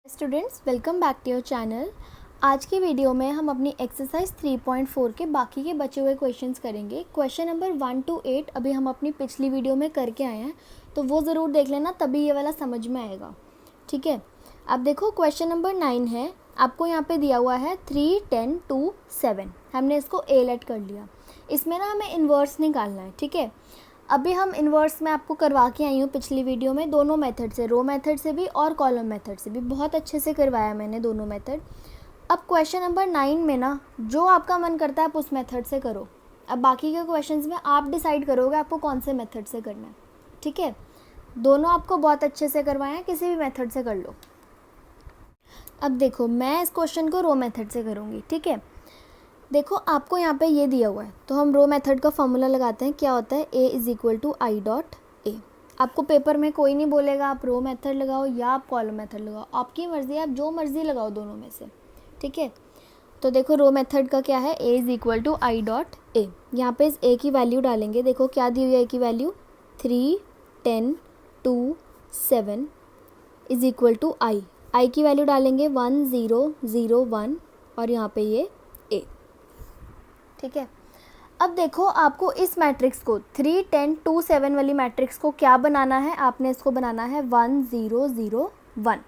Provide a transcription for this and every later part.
Students, welcome back to your channel. आज की video में हम अपनी एक्सरसाइज 3.4 के बाकी के बचे हुए क्वेश्चंस करेंगे। क्वेश्चन नंबर 1 to 8 अभी हम अपनी पिछली वीडियो में करके आए हैं, तो वो ज़रूर देख लेना, तभी ये वाला समझ में आएगा। ठीक है, अब देखो क्वेश्चन नंबर 9 है। आपको यहाँ पे दिया हुआ है 3, 10, 2, 7। हमने इसको ए लेट कर लिया। इसमें ना हमें इन्वर्स निकालना है। ठीक है, अभी हम इन्वर्स में आपको करवा के आई हूँ पिछली वीडियो में, दोनों मेथड से, रो मेथड से भी और कॉलम मेथड से भी, बहुत अच्छे से करवाया मैंने दोनों मेथड। अब क्वेश्चन नंबर 9 में ना जो आपका मन करता है आप उस मेथड से करो। अब बाकी के क्वेश्चंस में आप डिसाइड करोगे आपको कौन से मेथड से करना है। ठीक है, दोनों आपको बहुत अच्छे से करवाए हैं, किसी भी मेथड से कर लो। अब देखो, मैं इस क्वेश्चन को रो मेथड से करूँगी। ठीक है, देखो आपको यहाँ पे ये दिया हुआ है, तो हम रो मेथड का फॉर्मूला लगाते हैं। क्या होता है? A = I.A। आपको पेपर में कोई नहीं बोलेगा आप रो मेथड लगाओ या आप कॉलम मेथड लगाओ, आपकी मर्ज़ी है, आप जो मर्ज़ी लगाओ दोनों में से। ठीक है, तो देखो रो मेथड का क्या है? A = I.A। यहाँ पे इस A की वैल्यू डालेंगे। देखो क्या दी हुई है A की वैल्यू? 3, 10, 2, 7 = I की वैल्यू डालेंगे 1, 0, 0, 1 और यहाँ पे ये A। ठीक है, अब देखो आपको इस मैट्रिक्स को 3, 10, 2, 7 वाली मैट्रिक्स को क्या बनाना है? आपने इसको बनाना है 1, 0, 0, 1।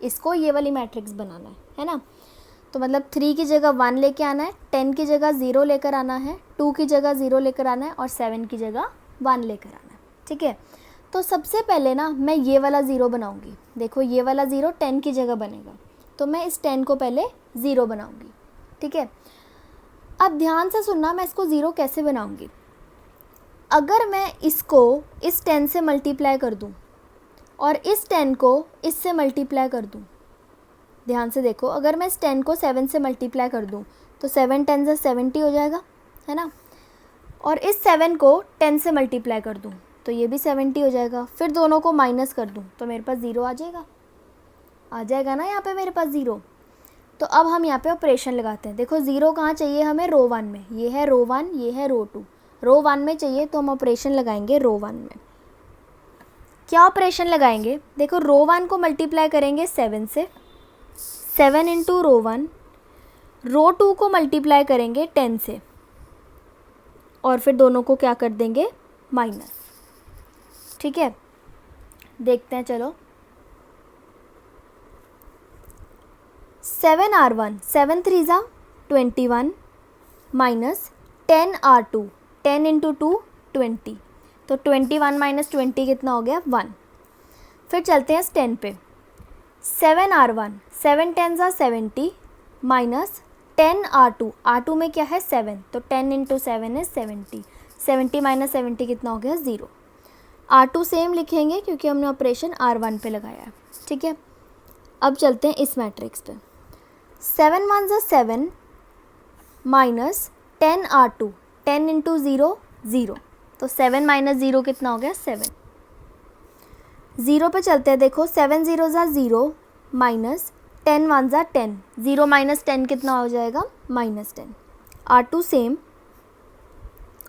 इसको ये वाली मैट्रिक्स बनाना है ना। तो मतलब 3 की जगह 1 लेके आना है, 10 की जगह 0 लेकर आना है, 2 की जगह 0 लेकर आना है और 7 की जगह 1 लेकर आना है। ठीक है, तो सबसे पहले ना मैं ये वाला 0 बनाऊँगी। देखो ये वाला 0 10 की जगह बनेगा, तो मैं इस 10 को पहले 0 बनाऊँगी। ठीक है, अब ध्यान से सुनना, मैं इसको 0 कैसे बनाऊंगी। अगर मैं इसको इस 10 से मल्टीप्लाई कर दूं और इस 10 को इससे मल्टीप्लाई कर दूं, ध्यान से देखो, अगर मैं इस 10 को 7 से मल्टीप्लाई कर दूं तो 7 10 से 70 हो जाएगा, है ना। और इस 7 को 10 से मल्टीप्लाई कर दूं तो ये भी 70 हो जाएगा। फिर दोनों को माइनस कर दूं तो मेरे पास 0 आ जाएगा ना यहाँ पे मेरे पास 0। तो अब हम यहाँ पे ऑपरेशन लगाते हैं। देखो 0 कहाँ चाहिए हमें? रो 1 में। ये है रो 1, ये है रो 2। रो 1 में चाहिए तो हम ऑपरेशन लगाएंगे रो 1 में। क्या ऑपरेशन लगाएंगे? देखो रो 1 को मल्टीप्लाई करेंगे 7 से, 7 × रो 1। रो 2 को मल्टीप्लाई करेंगे 10 से और फिर दोनों को क्या कर देंगे? माइनस। ठीक है, देखते हैं, चलो। 7R1, 7 3 = 21 minus 10R2, 10 × 2 20। तो 21 - 20 कितना हो गया? 1। फिर चलते हैं इस 10 पे। 7R1, 7 10 = 70 माइनस 10R2, R2 में क्या है? 7, तो 10 × 7 is 70। 70 - 70 कितना हो गया? 0। R2 सेम लिखेंगे क्योंकि हमने ऑपरेशन R1 पे लगाया है। ठीक है, अब चलते हैं इस मैट्रिक्स पे। 7 1 = 7 माइनस 10R2, 10 × 0 0, तो 7 - 0 कितना हो गया? 7। 0 पे चलते हैं। देखो 7 0 = 0 माइनस 10 1 = 10, 0 - 10 कितना हो जाएगा? -10। R2 सेम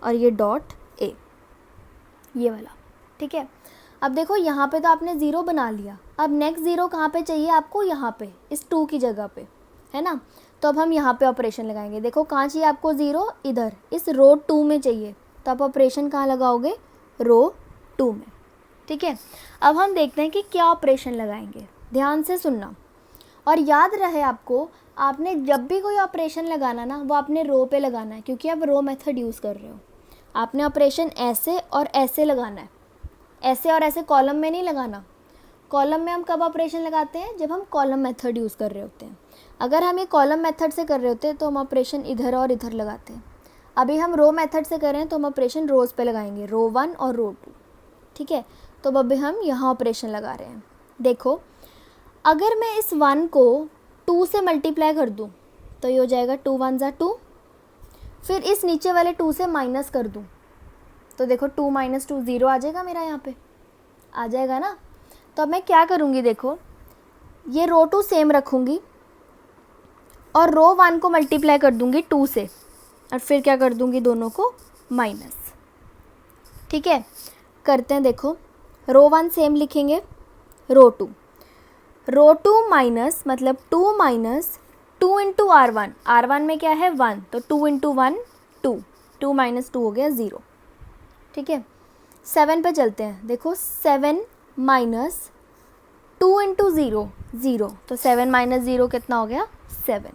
और ये डॉट A, ये वाला। ठीक है, अब देखो यहाँ पे तो आपने 0 बना लिया। अब नेक्स्ट 0 कहाँ पे चाहिए आपको? यहाँ पे, इस 2 की जगह पे, है ना। तो अब हम यहाँ पे ऑपरेशन लगाएंगे। देखो कहाँ चाहिए आपको 0? इधर, इस रो 2 में चाहिए, तो आप ऑपरेशन कहाँ लगाओगे? रो 2 में। ठीक है, अब हम देखते हैं कि क्या ऑपरेशन लगाएंगे। ध्यान से सुनना और याद रहे आपको, आपने जब भी कोई ऑपरेशन लगाना ना, वो आपने रो पे लगाना है, क्योंकि आप रो मेथड यूज़ कर रहे हो। आपने ऑपरेशन ऐसे और ऐसे लगाना है, ऐसे और ऐसे कॉलम में नहीं लगाना। कॉलम में हम कब ऑपरेशन लगाते हैं? जब हम कॉलम मेथड यूज़ कर रहे होते हैं। अगर हम ये कॉलम मेथड से कर रहे होते हैं तो हम ऑपरेशन इधर और इधर लगाते हैं। अभी हम रो मेथड से कर रहे हैं तो हम ऑपरेशन रोज़ पे लगाएंगे, रो 1 और रो 2। ठीक है, तो अभी हम यहाँ ऑपरेशन लगा रहे हैं। देखो अगर मैं इस 1 को 2 से मल्टीप्लाई कर दूँ तो ये हो जाएगा 2 1 = 2। फिर इस नीचे वाले 2 से माइनस कर दूँ तो देखो 2 - 2 0 आ जाएगा मेरा, यहाँ पे आ जाएगा ना। तो अब मैं क्या करूँगी? देखो ये रो 2 सेम रखूँगी और रो 1 को मल्टीप्लाई कर दूँगी 2 से और फिर क्या कर दूँगी? दोनों को माइनस। ठीक है, करते हैं। देखो रो 1 सेम लिखेंगे, रो 2। रो टू माइनस मतलब 2 माइनस 2 इंटू R1, R1 में क्या है 1, तो 2 इंटू 1 2, 2 माइनस 2 हो गया 0। ठीक है, 7 पे चलते हैं। देखो 7 माइनस 2 इंटू 0 0, तो 7 माइनस 0 कितना हो गया 7।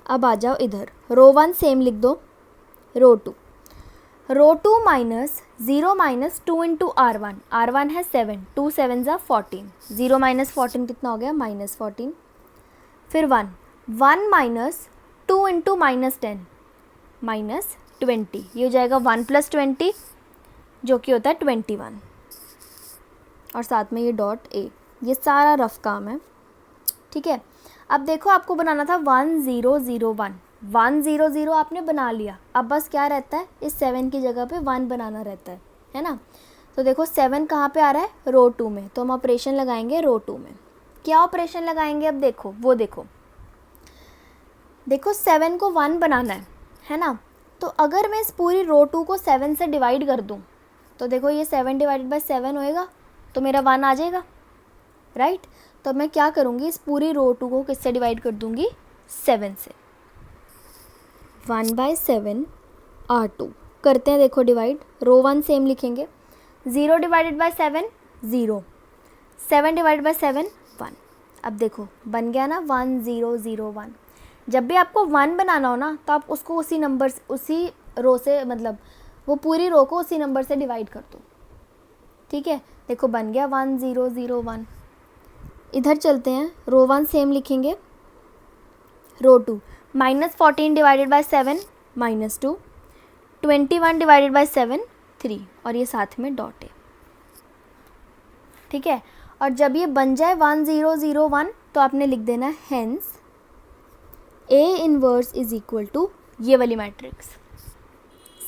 अब आ जाओ इधर, रो 1 सेम लिख दो, row two minus 0 minus 2 into R1, R1 है 7, 2 7 ज़ा 14, 0 माइनस 14 कितना हो गया माइनस 14। फिर 1 माइनस 2 इंटू माइनस 10 माइनस 20, ये हो जाएगा 1 प्लस 20 जो कि होता है 21, और साथ में ये डॉट ए। ये सारा रफ काम है। ठीक है, अब देखो आपको बनाना था 1 0 0 1, 1 0 0 आपने बना लिया। अब बस क्या रहता है, इस 7 की जगह पे 1 बनाना रहता है ना। तो देखो 7 कहाँ पे आ रहा है, रो 2 में, तो हम ऑपरेशन लगाएंगे रो 2 में। क्या ऑपरेशन लगाएंगे, अब देखो वो देखो 7 को 1 बनाना है ना। तो अगर मैं इस पूरी रो 2 को 7 से डिवाइड कर दूँ, तो देखो ये 7 डिवाइडेड बाई 7 होएगा, तो मेरा 1 आ जाएगा, राइट। तो मैं क्या करूँगी, इस पूरी रो 2 को किससे डिवाइड कर दूँगी, 7 से। 1/7 R2 करते हैं, देखो डिवाइड, रो 1 सेम लिखेंगे, 0 डिवाइडेड बाई 7 0, 7 डिवाइडेड बाई 7 1। अब देखो बन गया ना 1 0 0 1। जब भी आपको 1 बनाना हो ना, तो आप उसको उसी नंबर से, उसी रो से, मतलब वो पूरी रो को उसी नंबर से डिवाइड कर दो। ठीक है, देखो बन गया 1 0 0 1। इधर चलते हैं, रो 1 सेम लिखेंगे, रो 2 minus 14 divided by 7 minus 2, 21 divided by 7 3, और ये साथ में डॉट है। ठीक है, और जब ये बन जाए 1 0 0 1, तो आपने लिख देना hence A inverse is equal to ये वाली मैट्रिक्स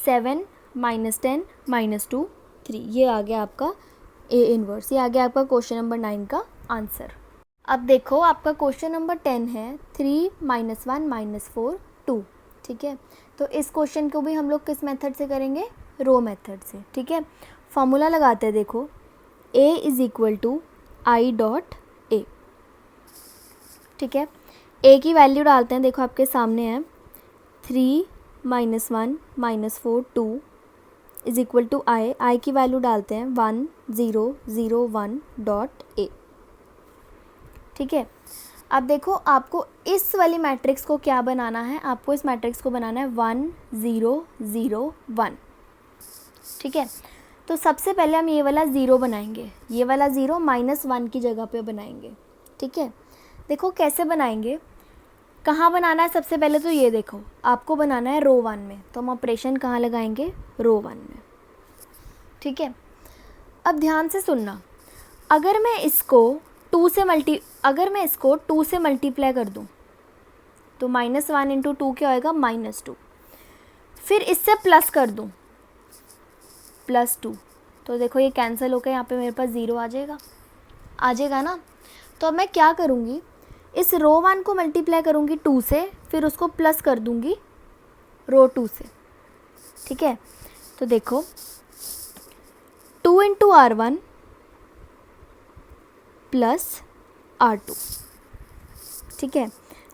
7 माइनस 10 माइनस 2 3। ये आ गया आपका A इनवर्स, ये आ गया आपका क्वेश्चन नंबर 9 का आंसर। अब देखो आपका क्वेश्चन नंबर 10 है 3 माइनस 1 माइनस 4 2। ठीक है, तो इस क्वेश्चन को भी हम लोग किस मेथड से करेंगे, रो मेथड से। ठीक है, फॉर्मूला लगाते हैं, देखो A is equal to I dot A. ठीक है, A की वैल्यू डालते हैं, देखो आपके सामने है 3 minus 1 minus 4 2 is equal to I की वैल्यू डालते हैं 1 0 0 1 डॉट ए। ठीक है, अब देखो आपको इस वाली मैट्रिक्स को क्या बनाना है, आपको इस मैट्रिक्स को बनाना है 1 0 0 1। ठीक है, तो सबसे पहले हम ये वाला 0 बनाएंगे, ये वाला 0 माइनस 1 की जगह पे बनाएंगे। ठीक है, देखो कैसे बनाएंगे, कहाँ बनाना है, सबसे पहले तो ये देखो आपको बनाना है रो 1 में, तो हम ऑपरेशन कहाँ लगाएंगे, रो 1 में। ठीक है, अब ध्यान से सुनना, अगर मैं इसको 2 से मल्टीप्लाई कर दूँ, तो माइनस 1 इंटू 2 क्या होएगा माइनस 2, फिर इससे प्लस कर दूँ प्लस 2, तो देखो ये कैंसिल होकर यहाँ पे मेरे पास 0 आ जाएगा ना। तो अब मैं क्या करूँगी, इस रो 1 को मल्टीप्लाई करूँगी 2 से, फिर उसको प्लस कर दूँगी रो 2 से। ठीक है, तो देखो 2 इंटू R1 प्लस R2। ठीक है,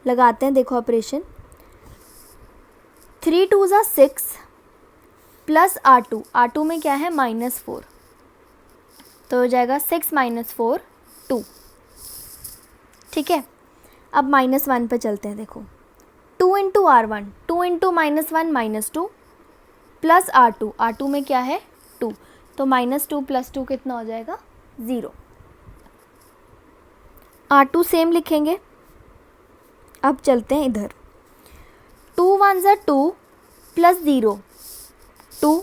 लगाते हैं, देखो ऑपरेशन 3 2 ज़ा 6 प्लस R2 में क्या है माइनस 4, तो हो जाएगा 6 माइनस 4 2। ठीक है, अब माइनस 1 पे चलते हैं, देखो 2 into R1 2 into minus 1 minus 2 plus R2 में क्या है 2, तो माइनस 2 प्लस 2 कितना हो जाएगा 0। R2 सेम लिखेंगे। अब चलते हैं इधर, 2 1 ज़ा 2 प्लस 0 2,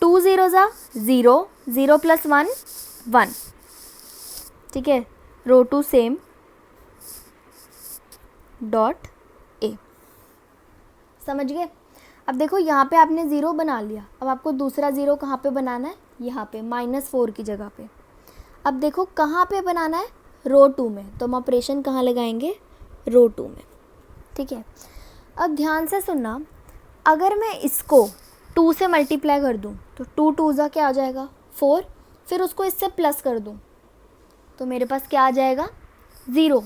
2 0 ज़ा 0 0 प्लस 1 1। ठीक है, रो 2 सेम डॉट ए। समझ गए। अब देखो यहाँ पे आपने 0 बना लिया, अब आपको दूसरा 0 कहाँ पे बनाना है, यहाँ पे माइनस 4 की जगह पे। अब देखो कहाँ पे बनाना है, रो 2 में, तो हम ऑपरेशन कहाँ लगाएंगे, रो 2 में। ठीक है, अब ध्यान से सुनना, अगर मैं इसको 2 से मल्टीप्लाई कर दूँ, तो 2 2 ज़ा क्या आ जाएगा 4, फिर उसको इससे प्लस कर दूँ तो मेरे पास क्या आ जाएगा, 0।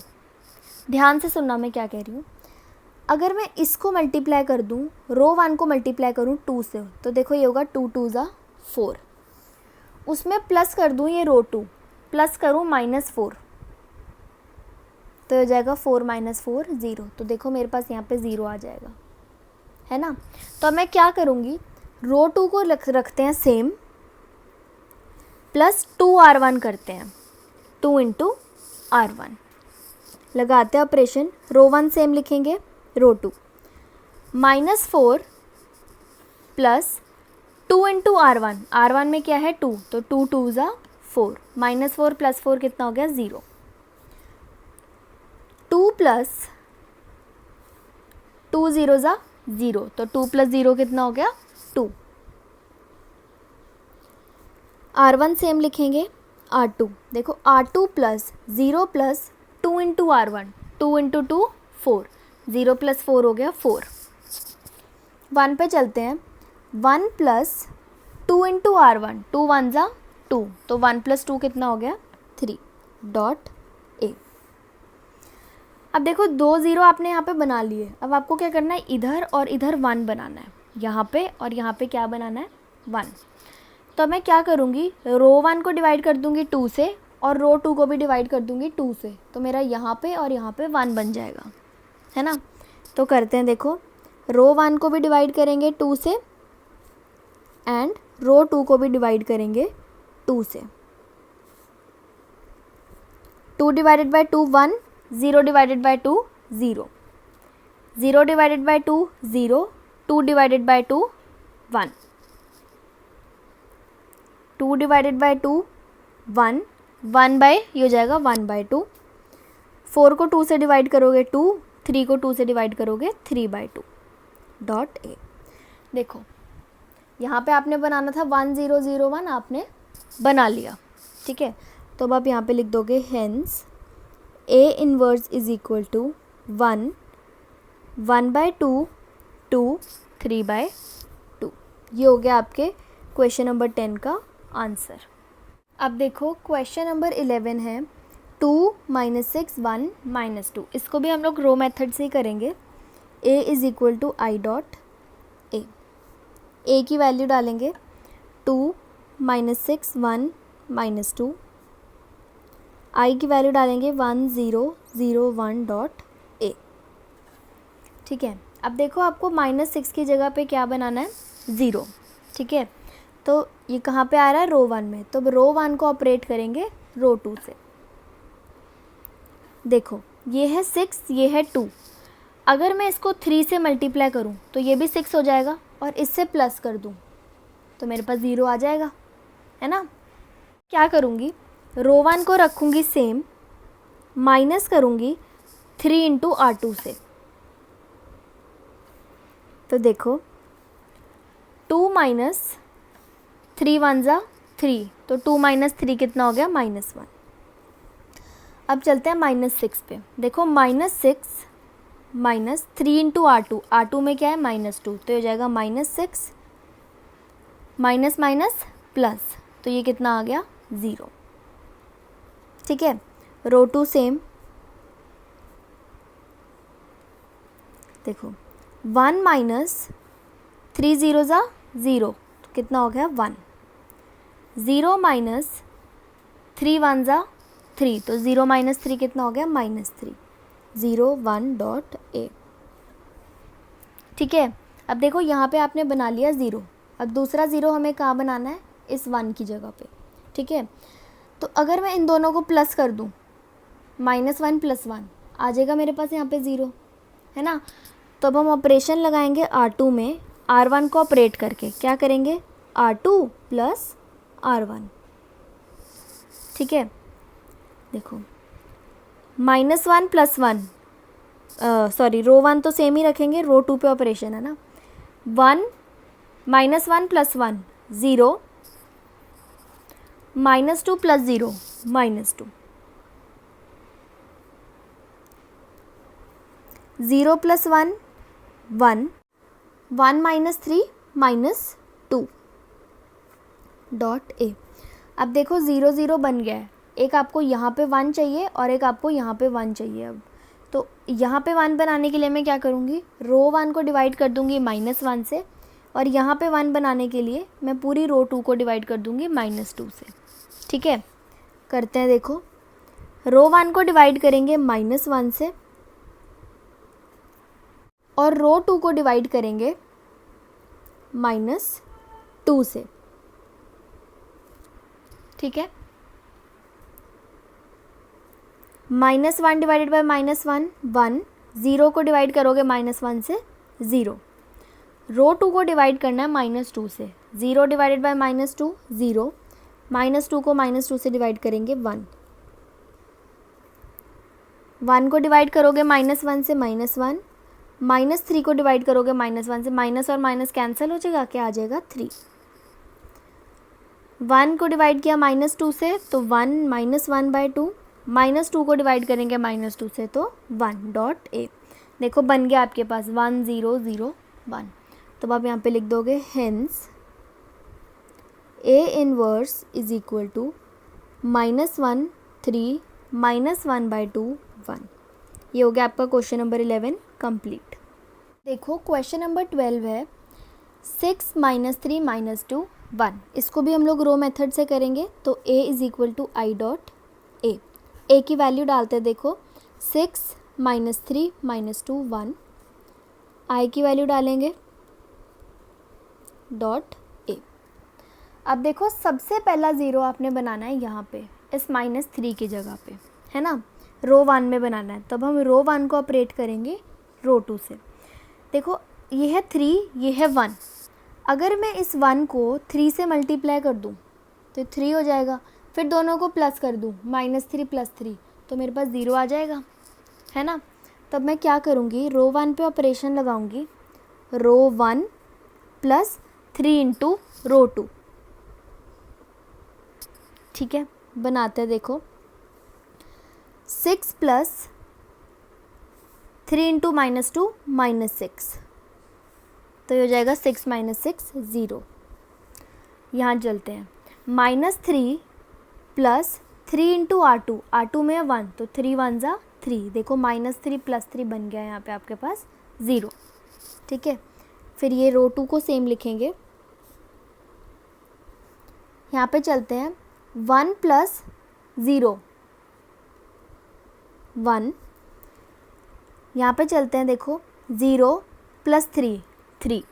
ध्यान से सुनना मैं क्या कह रही हूँ। अगर मैं इसको मल्टीप्लाई कर दूँ, रो 1 को मल्टीप्लाई करूँ 2 से, तो देखो ये होगा 2 2 ज़ा 4। उसमें प्लस कर दूँ ये रो 2, प्लस करूँ -4, तो हो जाएगा 4 - 4 0। तो देखो मेरे पास यहाँ पे 0 आ जाएगा, है ना। तो अब मैं क्या करूँगी, रो 2 को रखते हैं सेम, प्लस 2r1 करते हैं, 2 × r1 लगाते हैं ऑपरेशन। रो 1 सेम लिखेंगे, रो 2 -4 प्लस 2 × r1, r1 में क्या है 2, तो 2 2 ज़ा 4, -4 + 4 कितना हो गया 0। 2 + 2 0 ज़ा 0, तो 2 + 0 कितना हो गया 2। r1 सेम लिखेंगे, r2 देखो r2 + 0 + 2 × r1, 2 × 2 4, 0 + 4 हो गया 4। 1 पे चलते हैं, 1 + 2 × r1, 2 1 ज़ा 2, तो 1 + 2 कितना हो गया 3 डॉट ए। अब देखो 2 0 आपने यहाँ पे बना लिए, अब आपको क्या करना है, इधर और इधर 1 बनाना है, यहाँ पे और यहाँ पे क्या बनाना है 1। तो मैं क्या करूँगी, रो 1 को डिवाइड कर दूँगी 2 से और रो 2 को भी डिवाइड कर दूँगी 2 से, तो मेरा यहाँ पे और यहाँ पे 1 बन जाएगा, है ना। तो करते हैं, देखो रो 1 को भी डिवाइड करेंगे 2 से एंड रो 2 को भी डिवाइड करेंगे 2 से। 2 / 2 1, 0 / 2 0, 0 / 2 0, 2 / 2 1, 2 / 2 1, 1 बाय ये हो जाएगा 1/2। 4 को 2 से डिवाइड करोगे 2, 3 को 2 से डिवाइड करोगे 3/2 डॉट ए। देखो यहाँ पे आपने बनाना था 1 0 0 1, आपने बना लिया, ठीक है। तो अब आप यहाँ पे लिख दोगे hence A inverse is equal to 1 1/2 2 3/2। ये हो गया आपके क्वेश्चन नंबर 10 का आंसर। अब देखो क्वेश्चन नंबर 11 है 2 - 6 1 - 2। इसको भी हम लोग रो मेथड से ही करेंगे। A is equal to I dot A, A की वैल्यू डालेंगे 2 - 6 1 - 2, आई की वैल्यू डालेंगे 1 0 0 1 डॉट ए, ठीक है। अब देखो आपको -6 की जगह पे क्या बनाना है 0, ठीक है। तो ये कहाँ पे आ रहा है, रो 1 में, तो रो 1 को ऑपरेट करेंगे रो 2 से। देखो ये है 6, ये है 2, अगर मैं इसको 3 से मल्टीप्लाई करूँ तो ये भी 6 हो जाएगा और इससे प्लस कर दूँ तो मेरे पास 0 आ जाएगा, है ना। क्या करूँगी, रो 1 को रखूँगी सेम, माइनस करूँगी 3 × r2 से। तो देखो 2 - 3 1 ज़ा 3, तो 2 - 3 कितना हो गया -1। अब चलते हैं -6 पे। देखो -6 - 3 × r2, r2 में क्या है -2, तो ये हो जाएगा -6 माइनस माइनस प्लस, तो ये कितना आ गया 0, ठीक है। रो 2 सेम, देखो 1 - 3 0 ज़ा 0, तो कितना हो गया 1, 0 - 3 1 ज़ा 3, तो 0 - 3 कितना हो गया -3, 0 1 डॉट ए, ठीक है। अब देखो यहाँ पे आपने बना लिया 0, अब दूसरा 0 हमें कहाँ बनाना है, इस 1 की जगह पे, ठीक है। तो अगर मैं इन दोनों को प्लस कर दूँ, -1 + 1 आ जाएगा मेरे पास यहाँ पे 0, है ना। तो अब हम ऑपरेशन लगाएंगे r2 में, r1 को ऑपरेट करके क्या करेंगे, r2 + r1, ठीक है। देखो -1 + 1, सॉरी रो 1 तो सेम ही रखेंगे, रो 2 पे ऑपरेशन है ना। 1 -1 + 1 0, -2 + 0 -2, 0 + 1 1, 1 - 3 -2 डॉट ए। अब देखो 0 0 बन गया है, एक आपको यहाँ पे 1 चाहिए और एक आपको यहाँ पे 1 चाहिए। अब तो यहाँ पे 1 बनाने के लिए मैं क्या करूँगी, रो 1 को डिवाइड कर दूँगी -1 से, और यहाँ पे 1 बनाने के लिए मैं पूरी रो 2 को डिवाइड कर दूँगी -2 से। ठीक है, करते हैं। देखो रो 1 को डिवाइड करेंगे -1 से और रो 2 को डिवाइड करेंगे -2 से। ठीक है, -1 डिवाइडेड बाय -1 1, 0 को डिवाइड करोगे -1 से 0, रो 2 को डिवाइड करना है -2 से, 0 डिवाइडेड बाय -2 0, -2 को -2 से डिवाइड करेंगे 1, 1 को डिवाइड करोगे -1 से -1, -3 को डिवाइड करोगे -1 से, माइनस और माइनस कैंसिल हो जाएगा, क्या आ जाएगा 3। 1 को डिवाइड किया -2 से तो 1 -1/2, -2 को डिवाइड करेंगे -2 से तो 1.a। देखो बन गया आपके पास 1 0 0 1। तो आप यहाँ पे लिख दोगे hence A inverse is equal to -1 3 -1/2 1। ये हो गया आपका क्वेश्चन नंबर 11 कंप्लीट। देखो क्वेश्चन नंबर 12 है 6 -3 -2 1। इसको भी हम लोग रो मेथड से करेंगे। तो A is equal to I dot A, A की वैल्यू डालते हैं। देखो 6 -3 -2 1, आई की वैल्यू डालेंगे डॉट ए। अब देखो सबसे पहला ज़ीरो आपने बनाना है यहाँ पे इस -3 की जगह पे, है ना, रो 1 में बनाना है। तब हम रो 1 को ऑपरेट करेंगे रो 2 से। देखो ये है 3, ये है 1। अगर मैं इस 1 को 3 से मल्टीप्लाई कर दूँ तो 3 हो जाएगा, फिर दोनों को प्लस कर दूँ -3 + 3 तो मेरे पास 0 आ जाएगा, है ना। तब मैं क्या करूँगी, रो 1 पे ऑपरेशन लगाऊंगी, रो 1 + 3 × रो 2। ठीक है, बनाते हैं। देखो 6 + 3 × -2 -6, तो ये हो जाएगा 6 - 6 0। यहाँ चलते हैं, -3 + 3 × R2, R2 में 1 तो 3 1 ज़ा 3। देखो -3 + 3 बन गया है यहाँ पे आपके पास 0। ठीक है, फिर ये रो 2 को सेम लिखेंगे। यहाँ पे चलते हैं 1 + 0 1। यहाँ पे चलते हैं, देखो 0 + 3 3,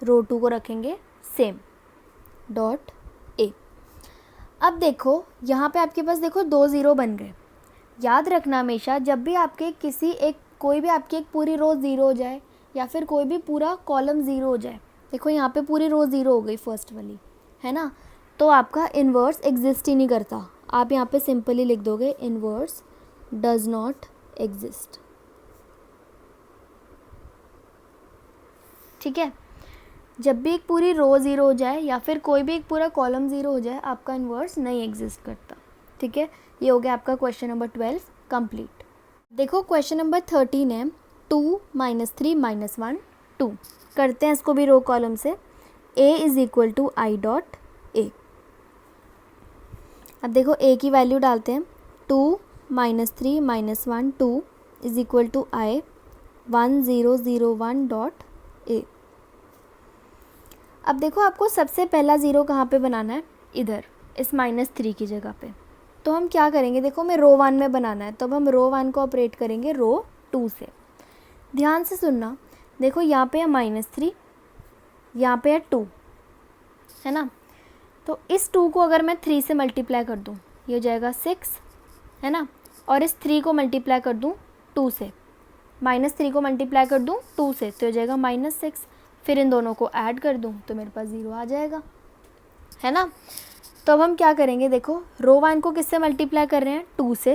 रो 2 को रखेंगे सेम डॉट ए। अब देखो यहाँ पे आपके पास देखो 2 0 बन गए। याद रखना हमेशा जब भी आपके कोई भी आपकी एक पूरी रो 0 हो जाए या फिर कोई भी पूरा कॉलम 0 हो जाए, देखो यहाँ पे पूरी रो 0 हो गई फर्स्ट वाली, है ना, तो आपका इन्वर्स एग्जिस्ट ही नहीं करता। आप यहाँ पे सिंपली लिख दोगे इन्वर्स डज नॉट एग्जिस्ट। ठीक है, जब भी एक पूरी रो 0 हो जाए या फिर कोई भी एक पूरा कॉलम 0 हो जाए, आपका इन्वर्स नहीं एग्जिस्ट करता। ठीक है, ये हो गया आपका क्वेश्चन नंबर 12 कंप्लीट। देखो क्वेश्चन नंबर 13 है 2 -3 -1 2। करते हैं इसको भी रो कॉलम से। A is equal to I dot A. अब देखो A की वैल्यू डालते हैं, 2 -3 -1 2 is equal to I 1 0 0 1 dot A. अब देखो आपको सबसे पहला ज़ीरो कहाँ पे बनाना है, इधर इस -3 की जगह पे। तो हम क्या करेंगे, देखो मैं रो 1 में बनाना है, तब हम रो 1 को ऑपरेट करेंगे रो 2 से। ध्यान से सुनना, देखो यहाँ पे है -3, यहाँ पे है 2, है ना। तो इस 2 को अगर मैं 3 से मल्टीप्लाई कर दूँ, ये हो जाएगा 6, है ना, और इस 3 को मल्टीप्लाई कर दूँ 2 से, -3 को मल्टीप्लाई कर दूँ 2 से तो हो जाएगा -6। फिर इन दोनों को ऐड कर दूँ तो मेरे पास 0 आ जाएगा, है ना। तो अब हम क्या करेंगे, देखो रो 1 को किससे मल्टीप्लाई कर रहे हैं, 2 से,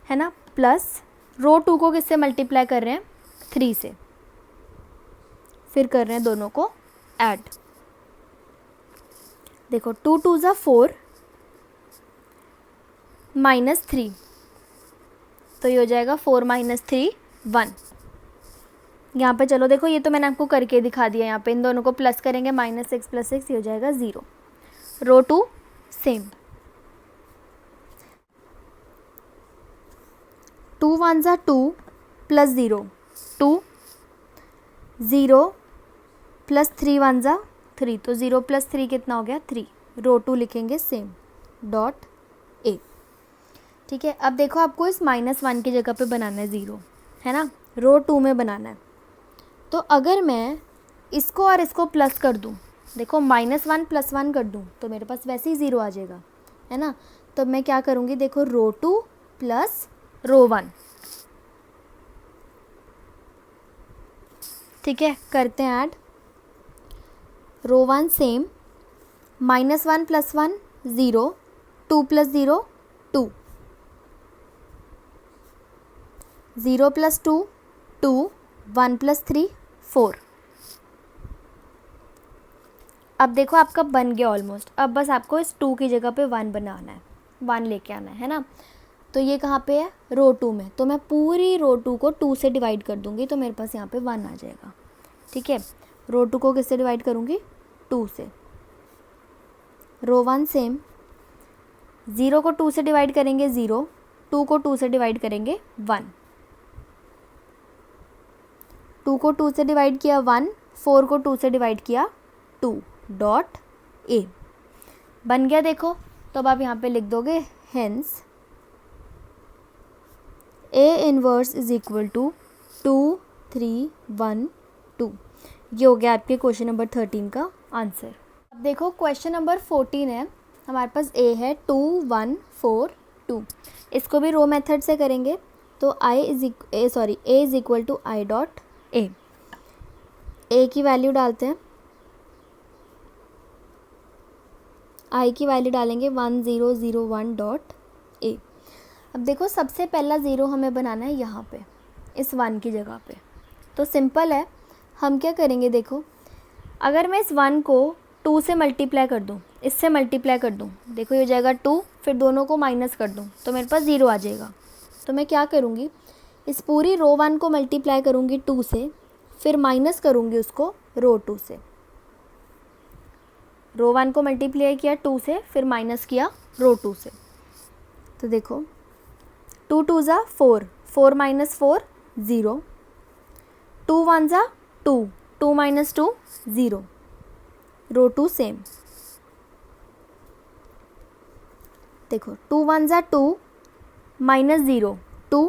है ना, प्लस रो 2 को किससे मल्टीप्लाई कर रहे हैं, 3 से, फिर कर रहे हैं दोनों को ऐड। देखो 2 2 ज़ा 4 -3, तो ये हो जाएगा 4 - 3 1, यहाँ पे चलो देखो, ये तो मैंने आपको करके दिखा दिया। यहाँ पे इन दोनों को प्लस करेंगे, -6 + 6 ये हो जाएगा 0। रो 2 सेम, 2 1 2 + 0 2, 0 + 3 1 3, तो 0 + 3 कितना हो गया 3। रो 2 लिखेंगे सेम, डॉट ए। ठीक है, अब देखो आपको इस -1 की जगह पे बनाना है 0, है ना, रो 2 में बनाना है। तो अगर मैं इसको और इसको प्लस कर दूँ, देखो -1 + 1 कर दूँ तो मेरे पास वैसे ही 0 आ जाएगा, है ना। तो मैं क्या करूँगी, देखो रो 2 + रो 1, ठीक है, करते हैं ऐड। रो 1 सेम, -1 + 1 0, 2 + 0 2, 0 + 2 2, 1 + 3 4। अब देखो आपका बन गया ऑलमोस्ट। अब बस आपको इस 2 की जगह पे 1 बनाना है, 1 लेके आना है ना। तो ये कहाँ पे है, रो 2 में। तो मैं पूरी रो 2 को 2 से डिवाइड कर दूँगी, तो मेरे पास यहाँ पे 1 आ जाएगा। ठीक है, रो 2 को किससे डिवाइड करूँगी, 2 से। रो 1 सेम, 0 को 2 से डिवाइड करेंगे 0, 2 को 2 से डिवाइड करेंगे 1, 2 को 2 से डिवाइड किया 1, 4 को 2 से डिवाइड किया 2, डॉट ए। बन गया देखो। तो अब आप यहाँ पे लिख दोगे hence A inverse is equal to 2 3 1 2। ये हो गया आपके क्वेश्चन नंबर 13 का आंसर। अब देखो क्वेश्चन नंबर 14 है, हमारे पास A है 2 1 4 2। इसको भी रो मेथड से करेंगे। तो A is equal to I dot A। A की वैल्यू डालते हैं, I की वैल्यू डालेंगे 1 0 0 1 डॉट A। अब देखो सबसे पहला 0 हमें बनाना है यहाँ पे, इस 1 की जगह पे। तो सिंपल है, हम क्या करेंगे, देखो अगर मैं इस 1 को 2 से मल्टीप्लाई कर दूँ, इससे मल्टीप्लाई कर दूँ, देखो ये हो जाएगा 2, फिर दोनों को माइनस कर दूँ तो मेरे पास 0 आ जाएगा। तो मैं क्या करूँगी, इस पूरी रो 1 को मल्टीप्लाई करूँगी 2 से, फिर माइनस करूँगी उसको रो 2 से। रो 1 को मल्टीप्लाई किया 2 से, फिर माइनस किया रो 2 से। तो देखो 2 2 ज़ा 4, 4 - 4 0, 2 1 ज़ा 2, 2 - 2 0, रो 2 सेम। देखो 2 1 ज़ा 2 -0 2,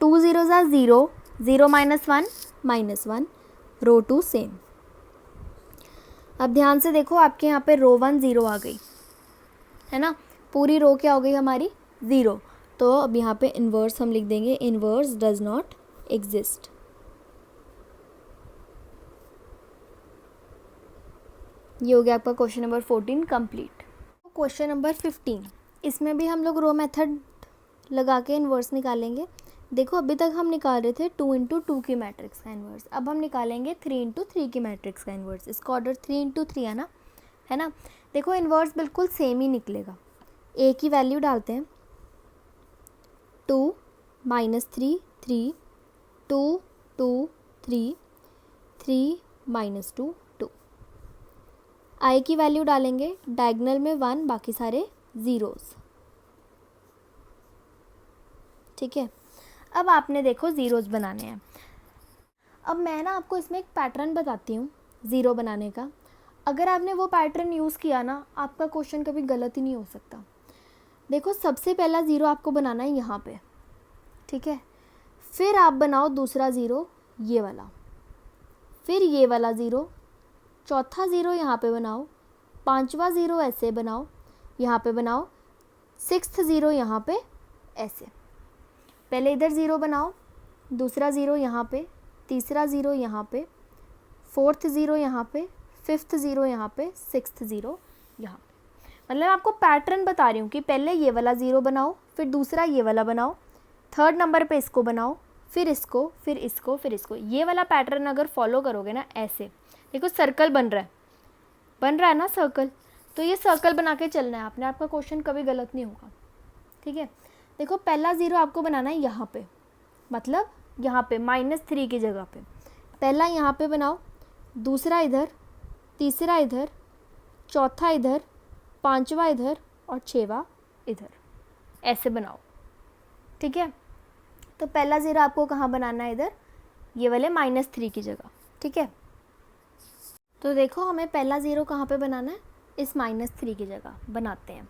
2 0 ज़ा 0, 0 - 1 -1, रो 2 सेम। अब ध्यान से देखो आपके यहाँ पे रो 1 0 आ गई, है ना, पूरी रो क्या हो गई हमारी 0। तो अब यहाँ पे इन्वर्स हम लिख देंगे, इन्वर्स डज नॉट एग्जिस्ट। ये हो गया आपका question number 14 complete. Question number 15, इसमें भी हम लोग रो मेथड लगा के इन्वर्स निकालेंगे। देखो अभी तक हम निकाल रहे थे 2 × 2 की मैट्रिक्स का इन्वर्स, अब हम निकालेंगे 3 × 3 की मैट्रिक्स का इन्वर्स। इसका ऑर्डर 3 × 3 है ना। देखो इन्वर्स बिल्कुल सेम ही निकलेगा। ए की वैल्यू डालते हैं, 2 -3 3, 2 2 3, 3 - 2 2। आई की वैल्यू डालेंगे, डायगोनल में 1, बाकी सारे ज़ीरोज़। ठीक है, अब आपने देखो ज़ीरोज़ बनाने हैं। अब मैं ना आपको इसमें एक पैटर्न बताती हूँ ज़ीरो बनाने का। अगर आपने वो पैटर्न यूज़ किया ना, आपका क्वेश्चन कभी गलत ही नहीं हो सकता। देखो सबसे पहला 0 आपको बनाना है यहाँ पे, ठीक है, फिर आप बनाओ दूसरा 0 ये वाला, फिर ये वाला 0, चौथा 0 यहाँ पे बनाओ, पांचवा 0 ऐसे बनाओ, यहाँ पे बनाओ, सिक्स्थ 0 यहाँ पे ऐसे। पहले इधर 0 बनाओ, दूसरा 0 यहाँ पे, तीसरा 0 यहाँ पे, फोर्थ 0 यहाँ पे, फिफ्थ 0 यहाँ पे, सिक्स्थ 0 यहाँ पे। मतलब आपको पैटर्न बता रही हूँ कि पहले ये वाला 0 बनाओ, फिर दूसरा ये वाला बनाओ, थर्ड नंबर पे इसको बनाओ, फिर इसको, फिर इसको, फिर इसको। ये वाला पैटर्न अगर फॉलो करोगे ना, ऐसे देखो सर्कल बन रहा है ना सर्कल, तो ये सर्कल बना के चलना है आपने, आपका क्वेश्चन कभी गलत नहीं होगा। ठीक है, देखो पहला 0 आपको बनाना है यहाँ पे, मतलब यहाँ पे -3 की जगह पे। पहला यहाँ पे बनाओ, दूसरा इधर, तीसरा इधर, चौथा इधर, पांचवा इधर और छठवां इधर, ऐसे बनाओ। ठीक है, तो पहला ज़ीरो आपको कहाँ बनाना है? इधर, ये वाले -3 की जगह। ठीक है, तो देखो हमें पहला ज़ीरो कहाँ पे बनाना है? इस -3 की जगह बनाते हैं।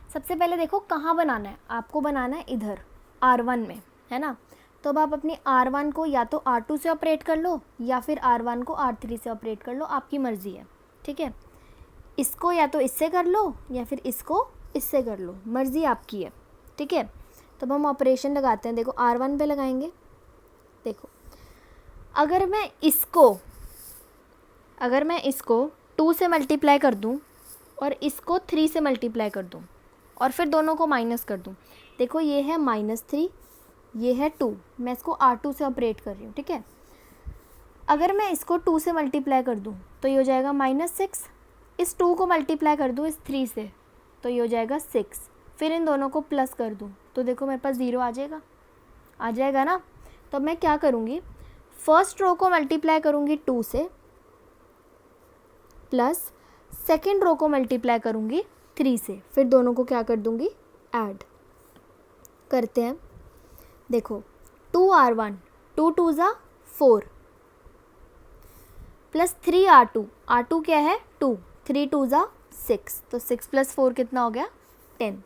सबसे पहले देखो कहाँ बनाना है, आपको बनाना है इधर R1 में, है ना। तो अब आप अपनी R1 को या तो R2 से ऑपरेट कर लो या फिर R1 को R3 से ऑपरेट कर लो, आपकी मर्ज़ी है। ठीक है, इसको या तो इससे कर लो या फिर इसको इससे कर लो, मर्ज़ी आपकी है। ठीक है, तो अब हम ऑपरेशन लगाते हैं। देखो R1 पे लगाएंगे। देखो अगर मैं इसको 2 से मल्टीप्लाई कर दूं और इसको 3 से मल्टीप्लाई कर दूं और फिर दोनों को माइनस कर दूं, देखो ये है -3, ये है 2, मैं इसको R2 से ऑपरेट कर रही हूँ। ठीक है, अगर मैं इसको 2 से मल्टीप्लाई कर दूं तो ये हो जाएगा -6, इस 2 को मल्टीप्लाई कर दूं इस 3 से तो ये हो जाएगा 6, फिर इन दोनों को प्लस कर दूं तो देखो मेरे पास 0 आ जाएगा ना। तो मैं क्या करूँगी, फर्स्ट रो को मल्टीप्लाई करूँगी 2 से, प्लस सेकेंड रो को मल्टीप्लाई करूँगी 3 से, फिर दोनों को क्या कर दूँगी, ऐड करते हैं। देखो 2R1, 2 2 ज़ा 4 प्लस 3R2, R2 क्या है 2, 3 2 ज़ा 6, तो 6 + 4 कितना हो गया 10।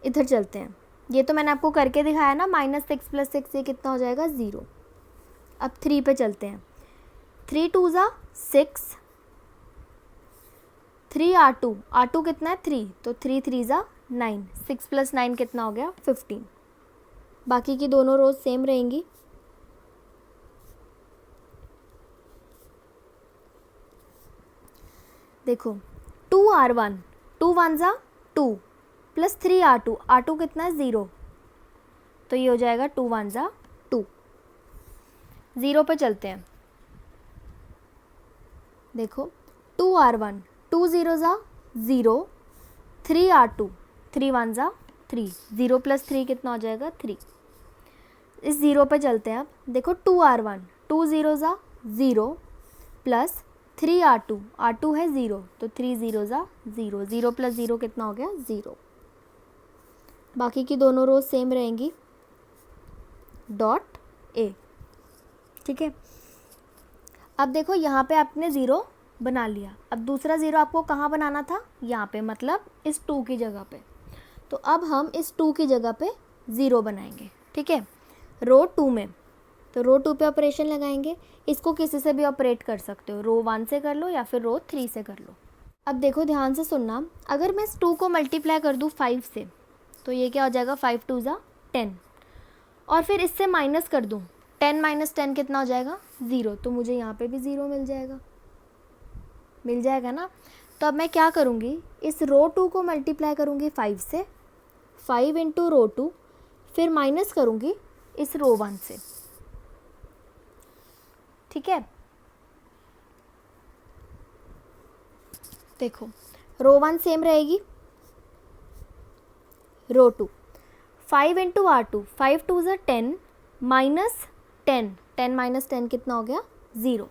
इधर चलते हैं, ये तो मैंने आपको करके दिखाया ना, -6 + 6 ये कितना हो जाएगा 0। अब 3 पे चलते हैं, 3 2 ज़ा 6, 3R2, R2 कितना है 3, तो 3 3 ज़ा 9, 6 + 9 कितना हो गया 15। बाकी की दोनों रोज सेम रहेंगी। देखो 2R1, 2 1 ज़ा 2 प्लस 3R2, R2 कितना है 0, तो ये हो जाएगा 2 1 ज़ा 2। 0 पे चलते हैं। देखो 2R1, 2 0 ज़ा 0, 3R2, 3 1 ज़ा 3, 0 + 3 कितना हो जाएगा 3। इस 0 पे चलते हैं अब। देखो 2R1, 2 0 ज़ा 0 प्लस 3R2, R2 है 0, तो 3 0 ज़ा 0, 0 + 0 कितना हो गया 0। बाकी की दोनों रोज सेम रहेंगी, डॉट ए। ठीक है, अब देखो यहाँ पे आपने 0 बना लिया। अब दूसरा 0 आपको कहाँ बनाना था, यहाँ पे, मतलब इस 2 की जगह पे। तो अब हम इस 2 की जगह पे 0 बनाएंगे। ठीक है, रो 2 में, तो रो 2 पे ऑपरेशन लगाएंगे। इसको किसी से भी ऑपरेट कर सकते हो, रो 1 से कर लो या फिर रो 3 से कर लो। अब देखो ध्यान से सुनना, अगर मैं इस 2 को मल्टीप्लाई कर दूँ 5 से तो ये क्या हो जाएगा 5 2 ज़ा 10, और फिर इससे माइनस कर दूँ 10 - 10 कितना हो जाएगा 0, तो मुझे यहाँ पे भी 0 मिल जाएगा ना। तो अब मैं क्या करूँगी, इस रो 2 को मल्टीप्लाई करूँगी 5 से, 5 × रो 2, फिर माइनस करूँगी इस रो 1 से। ठीक है, देखो रो 1 सेम रहेगी, रो 2, 5 × R2, 5 2 ज़ा 10 माइनस 10, 10 - 10 कितना हो गया 0।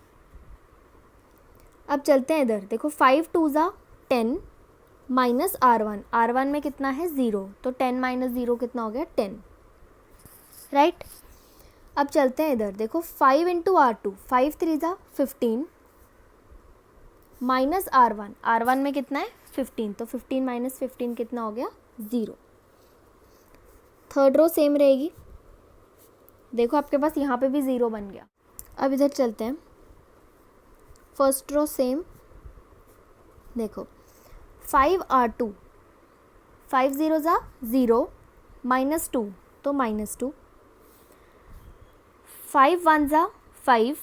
अब चलते हैं इधर। देखो 5 2 ज़ा 10 माइनस R1, R1 में कितना है 0, तो 10 - 0 कितना हो गया 10, राइट। अब चलते हैं इधर। देखो 5 × R2, 5 3 ज़ा 15 माइनस R1, R1 में कितना है 15, तो 15 - 15 कितना हो गया 0। थर्ड रो सेम रहेगी। देखो आपके पास यहाँ पे भी 0 बन गया। अब इधर चलते हैं, फर्स्ट रो सेम। देखो 5R2, 5 0 ज़ा 0 -2, तो -2, 5 1 ज़ा 5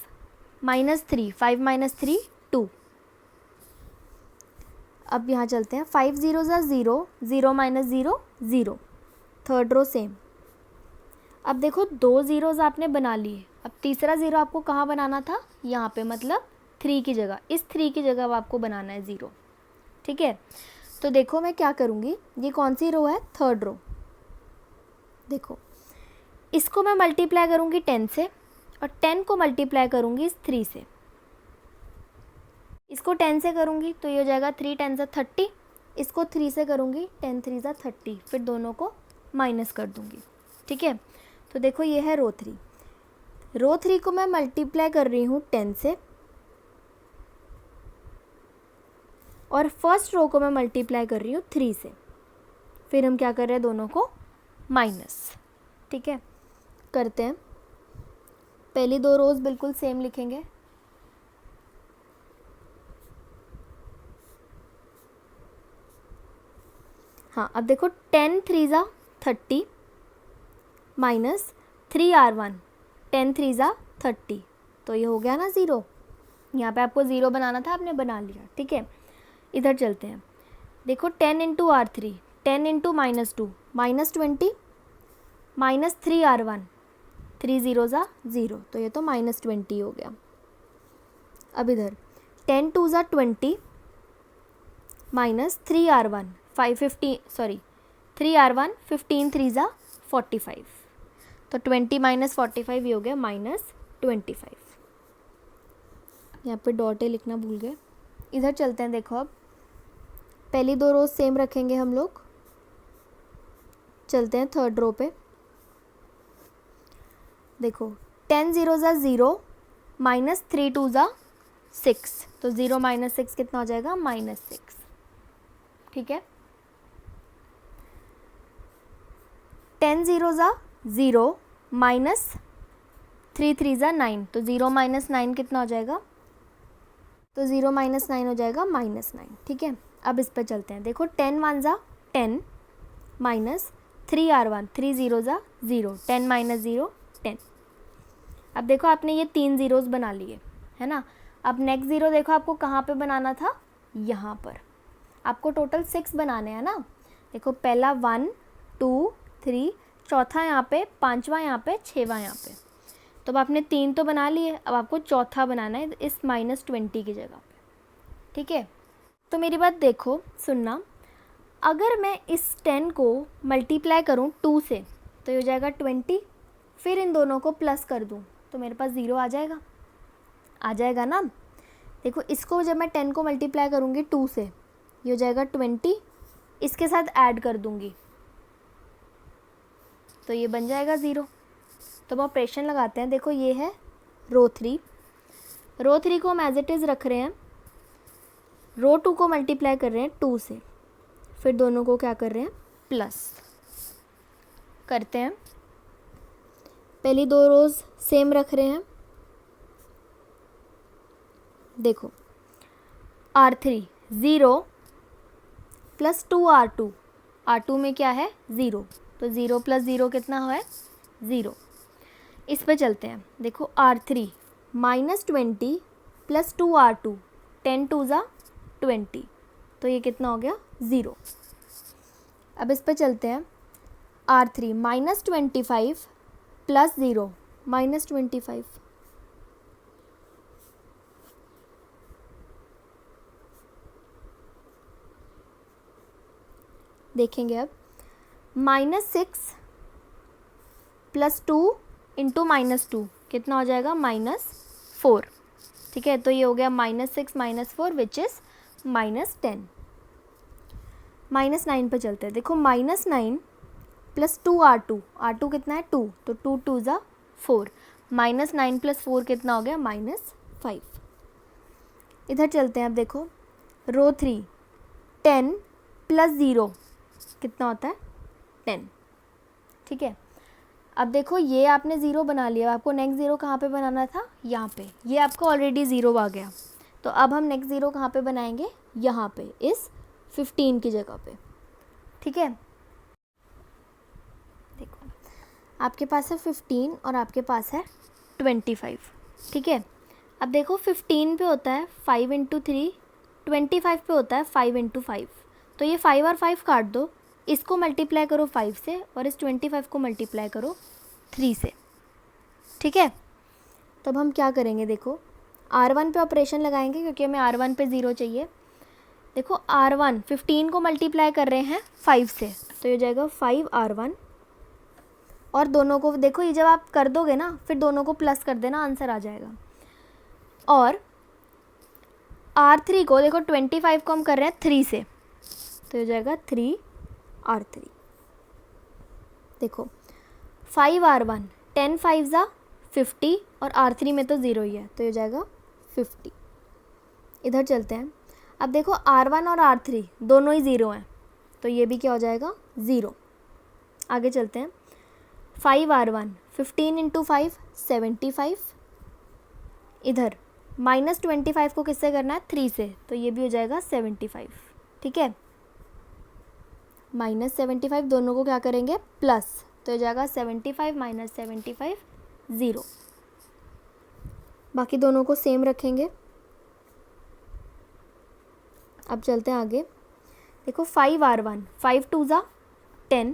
-3, 5 - 3 2। अब यहाँ चलते हैं, 5 0 ज़ा 0, 0 - 0 0, थर्ड रो सेम। अब देखो 2 ज़ीरोज़ आपने बना लिए। अब तीसरा 0 आपको कहाँ बनाना था, यहाँ पे, मतलब 3 की जगह, इस 3 की जगह आपको बनाना है 0। ठीक है, तो देखो मैं क्या करूँगी, ये कौन सी रो है, थर्ड रो। देखो इसको मैं मल्टीप्लाई करूँगी 10 से और 10 को मल्टीप्लाई करूँगी इस 3 से। इसको 10 से करूँगी तो ये हो जाएगा 3 10 30, इसको 3 से करूँगी 10 3 30, फिर दोनों को माइनस कर दूँगी। ठीक है, तो देखो ये है रो 3। रो 3 को मैं मल्टीप्लाई कर रही हूँ 10 से और फर्स्ट रो को मैं मल्टीप्लाई कर रही हूँ 3 से, फिर हम क्या कर रहे हैं, दोनों को माइनस। ठीक है, करते हैं। पहली दो रोज बिल्कुल सेम लिखेंगे। हाँ, अब देखो 10 3 30 माइनस 3R1, 10 3 30, तो ये हो गया ना 0। यहाँ पे आपको 0 बनाना था, आपने बना लिया। ठीक है, इधर चलते हैं। देखो 10 into R3, 10 into -2 -20 minus 3R1, 3 0 0, तो ये तो -20 हो गया। अब इधर 10 2 20 माइनस 3R1 3R1 15 3 45, तो 20 माइनस 45 ये हो गया -25। यहाँ पे डॉट ए लिखना भूल गए। इधर चलते हैं। देखो अब पहली दो रोज सेम रखेंगे हम लोग। चलते हैं थर्ड रो पे। देखो 10 0 0 माइनस 3 2 6, तो 0 माइनस 6 कितना हो जाएगा, -6। ठीक है, 10 0 0 माइनस 3 3 9, तो 0 माइनस 9 कितना हो जाएगा, तो 0 माइनस 9 हो जाएगा -9। ठीक है, अब इस पर चलते हैं। देखो 10 1 10 माइनस 3R1, 3 0 0, 10 माइनस 0 10। अब देखो आपने ये 3 ज़ीरोज़ बना लिए, है ना। अब नेक्स्ट ज़ीरो देखो आपको कहाँ पे बनाना था, यहाँ पर। आपको टोटल 6 बनाने हैं ना। देखो पहला 1 2 3, चौथा यहाँ पे, पांचवा यहाँ पे, छठवां यहाँ पे। तो अब आपने 3 तो बना लिए, अब आपको चौथा बनाना है इस -20 की जगह पे। ठीक है, तो मेरी बात देखो, सुनना। अगर मैं इस 10 को मल्टीप्लाई करूँ 2 से तो ये हो जाएगा 20, फिर इन दोनों को प्लस कर दूँ तो मेरे पास 0 आ जाएगा ना। देखो इसको जब मैं 10 को मल्टीप्लाई करूँगी 2 से, ये हो जाएगा 20, इसके साथ ऐड कर दूँगी तो ये बन जाएगा 0। तो हम ऑपरेशन लगाते हैं। देखो ये है रो 3, रो 3 को हम एज इट इज़ रख रहे हैं, रो 2 को मल्टीप्लाई कर रहे हैं 2 से, फिर दोनों को क्या कर रहे हैं, प्लस करते हैं। पहली दो रोज सेम रख रहे हैं। देखो R3 0 प्लस 2R2, R2 में क्या है, 0, तो 0 प्लस 0 कितना है, 0। इस पे चलते हैं। देखो R3 -20 प्लस 2R2, 10 2 20, तो ये कितना हो गया, 0। अब इस पे चलते हैं। R3 -25 प्लस 0 -25, देखेंगे अब। -6 प्लस 2 इंटू -2 कितना हो जाएगा, -4। ठीक है, तो ये हो गया -6 -4 विच इज़ -10। -9 पे चलते हैं। देखो -9 प्लस 2R2, R2 कितना है, 2, तो 2 2 4, -9 प्लस 4 कितना हो गया, -5। इधर चलते हैं। अब देखो रो 3 10 प्लस 0 कितना होता है, 10। ठीक है, अब देखो ये आपने 0 बना लिया, आपको नेक्स्ट 0 कहाँ पे बनाना था, यहाँ पे। ये आपको ऑलरेडी 0 आ गया, तो अब हम नेक्स्ट 0 कहाँ पे बनाएंगे, यहाँ पे, इस 15 की जगह पे। ठीक है, देखो आपके पास है 15 और आपके पास है 25। ठीक है, अब देखो 15 पे होता है 5 इंटू 3, 25 पे होता है 5 इंटू 5, तो ये 5 और 5 काट दो, इसको मल्टीप्लाई करो 5 से और इस 25 को मल्टीप्लाई करो 3 से। ठीक है, तब हम क्या करेंगे, देखो R1 पे ऑपरेशन लगाएंगे क्योंकि हमें R1 पे 0 चाहिए। देखो R1 15 को मल्टीप्लाई कर रहे हैं 5 से, तो ये हो जाएगा 5R1 और दोनों को देखो, ये जब आप कर दोगे ना फिर दोनों को प्लस कर देना, आंसर आ जाएगा। और R3 को देखो 25 को हम कर रहे हैं 3 से, तो हो जाएगा 3R3। देखो 5R1, 10 5 ज़ा 50 और R3 में तो 0 ही है, तो हो जाएगा 50। इधर चलते हैं। अब देखो R1 और R3 दोनों ही 0 हैं, तो ये भी क्या हो जाएगा 0। आगे चलते हैं। 5R1, 15 into 5 75। इधर -25 को किससे करना है 3 से, तो ये भी हो जाएगा 75। ठीक है, -75 दोनों को क्या करेंगे प्लस, तो हो जाएगा 75 - 75 0। बाकी दोनों को सेम रखेंगे। अब चलते हैं आगे। देखो 5R1, 5 2 ज़ा 10,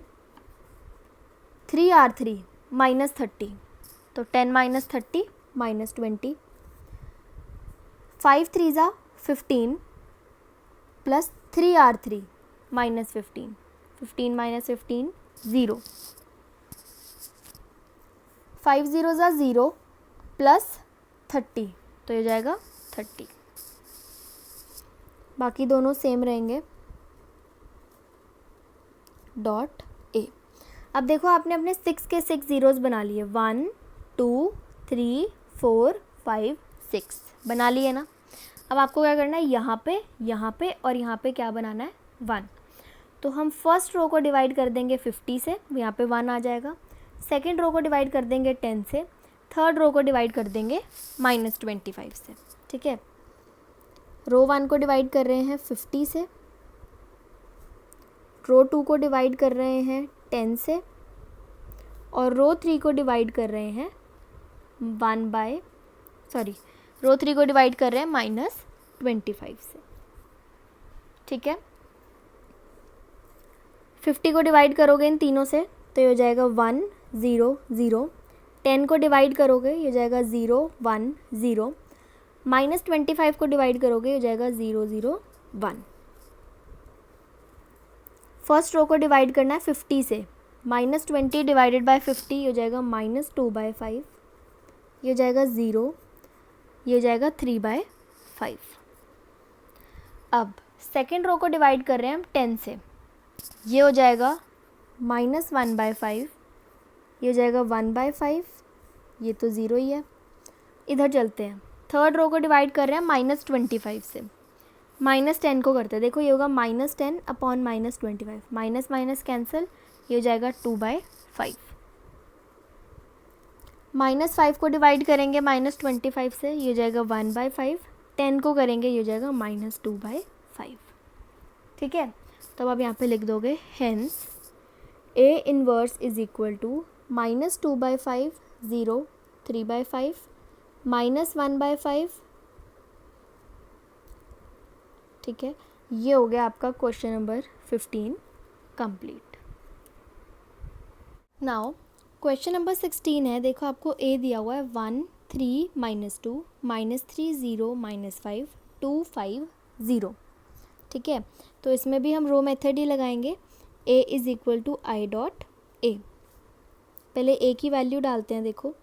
3R3 -30, तो 10 - 30 -20। 5 3 ज़ा 15 प्लस 3R3 -15, 15 - 15 0। 5 0 ज़ा 0 प्लस 30, तो ये जाएगा 30। बाकी दोनों सेम रहेंगे। Dot A. अब देखो आपने अपने 6 के 6 ज़ीरोज़ बना लिए, 1 2 3 4 5 6 बना लिए ना। अब आपको क्या करना है, यहाँ पे और यहाँ पे क्या बनाना है 1। तो हम फर्स्ट रो को डिवाइड कर देंगे 50 से, यहाँ पे 1 आ जाएगा। सेकेंड रो को डिवाइड कर देंगे 10 से, थर्ड रो को डिवाइड कर देंगे -25 से। ठीक है, रो 1 को डिवाइड कर रहे हैं 50 से, रो 2 को डिवाइड कर रहे हैं 10 से, और रो 3 को डिवाइड कर रहे हैं रो 3 को डिवाइड कर रहे हैं -25 से। ठीक है, 50 को डिवाइड करोगे इन तीनों से तो ये हो जाएगा 1 0 0। 10 को डिवाइड करोगे ये हो जाएगा 0 1 0। -25 को डिवाइड करोगे ये हो जाएगा 0 0 1। फर्स्ट रो को डिवाइड करना है 50 से, -20 डिवाइडेड बाय 50 ये हो जाएगा -2/5, ये हो जाएगा 0, ये हो जाएगा 3/5। अब सेकेंड रो को डिवाइड कर रहे हैं हम 10 से, ये हो जाएगा -1/5, ये हो जाएगा 1/5, ये तो 0 ही है। इधर चलते हैं, थर्ड रो को डिवाइड कर रहे हैं -25 से, -10 को करते हैं। देखो ये होगा -10 अपॉन -25, माइनस माइनस कैंसिल, ये हो जाएगा 2/5। -5 को डिवाइड करेंगे -25 से, ये हो जाएगा 1/5। 10 को करेंगे ये हो जाएगा -2/5। ठीक है, तब आप यहाँ पे लिख दोगे hence A inverse is equal to -2/5 0 3/5 -1/5। ठीक है, ये हो गया आपका question number 15 complete. Now question number 16 है। देखो आपको A दिया हुआ है 1 3 -2 -3 0 -5 2 5 0। ठीक है, तो इसमें भी हम रो मेथड ही लगाएंगे। A is equal to I dot A. पहले A की वैल्यू डालते हैं। देखो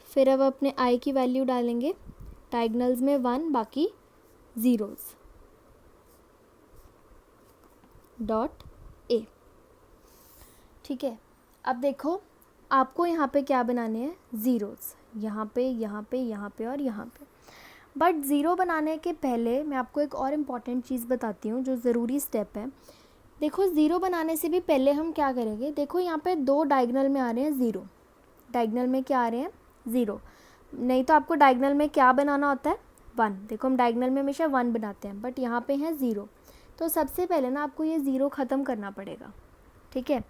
फिर अब अपने I की वैल्यू डालेंगे, डायगनल्स में 1 बाकी ज़ीरोज़, डॉट ए। ठीक है, अब देखो आपको यहाँ पे क्या बनाने हैं ज़ीरोज़, यहाँ पे यहाँ पे यहाँ पे और यहाँ पे। बट ज़ीरो बनाने के पहले मैं आपको एक और इम्पॉर्टेंट चीज़ बताती हूँ जो ज़रूरी स्टेप है। देखो ज़ीरो बनाने से भी पहले हम क्या करेंगे, देखो यहाँ पे दो डायगनल में आ रहे हैं ज़ीरो, डायगनल में क्या आ रहे हैं ज़ीरो। नहीं तो आपको डायगनल में क्या बनाना होता है 1। देखो हम डायगनल में हमेशा 1 बनाते हैं, बट यहाँ पे है ज़ीरो, तो सबसे पहले ना आपको ये ज़ीरो ख़त्म करना पड़ेगा। ठीक है,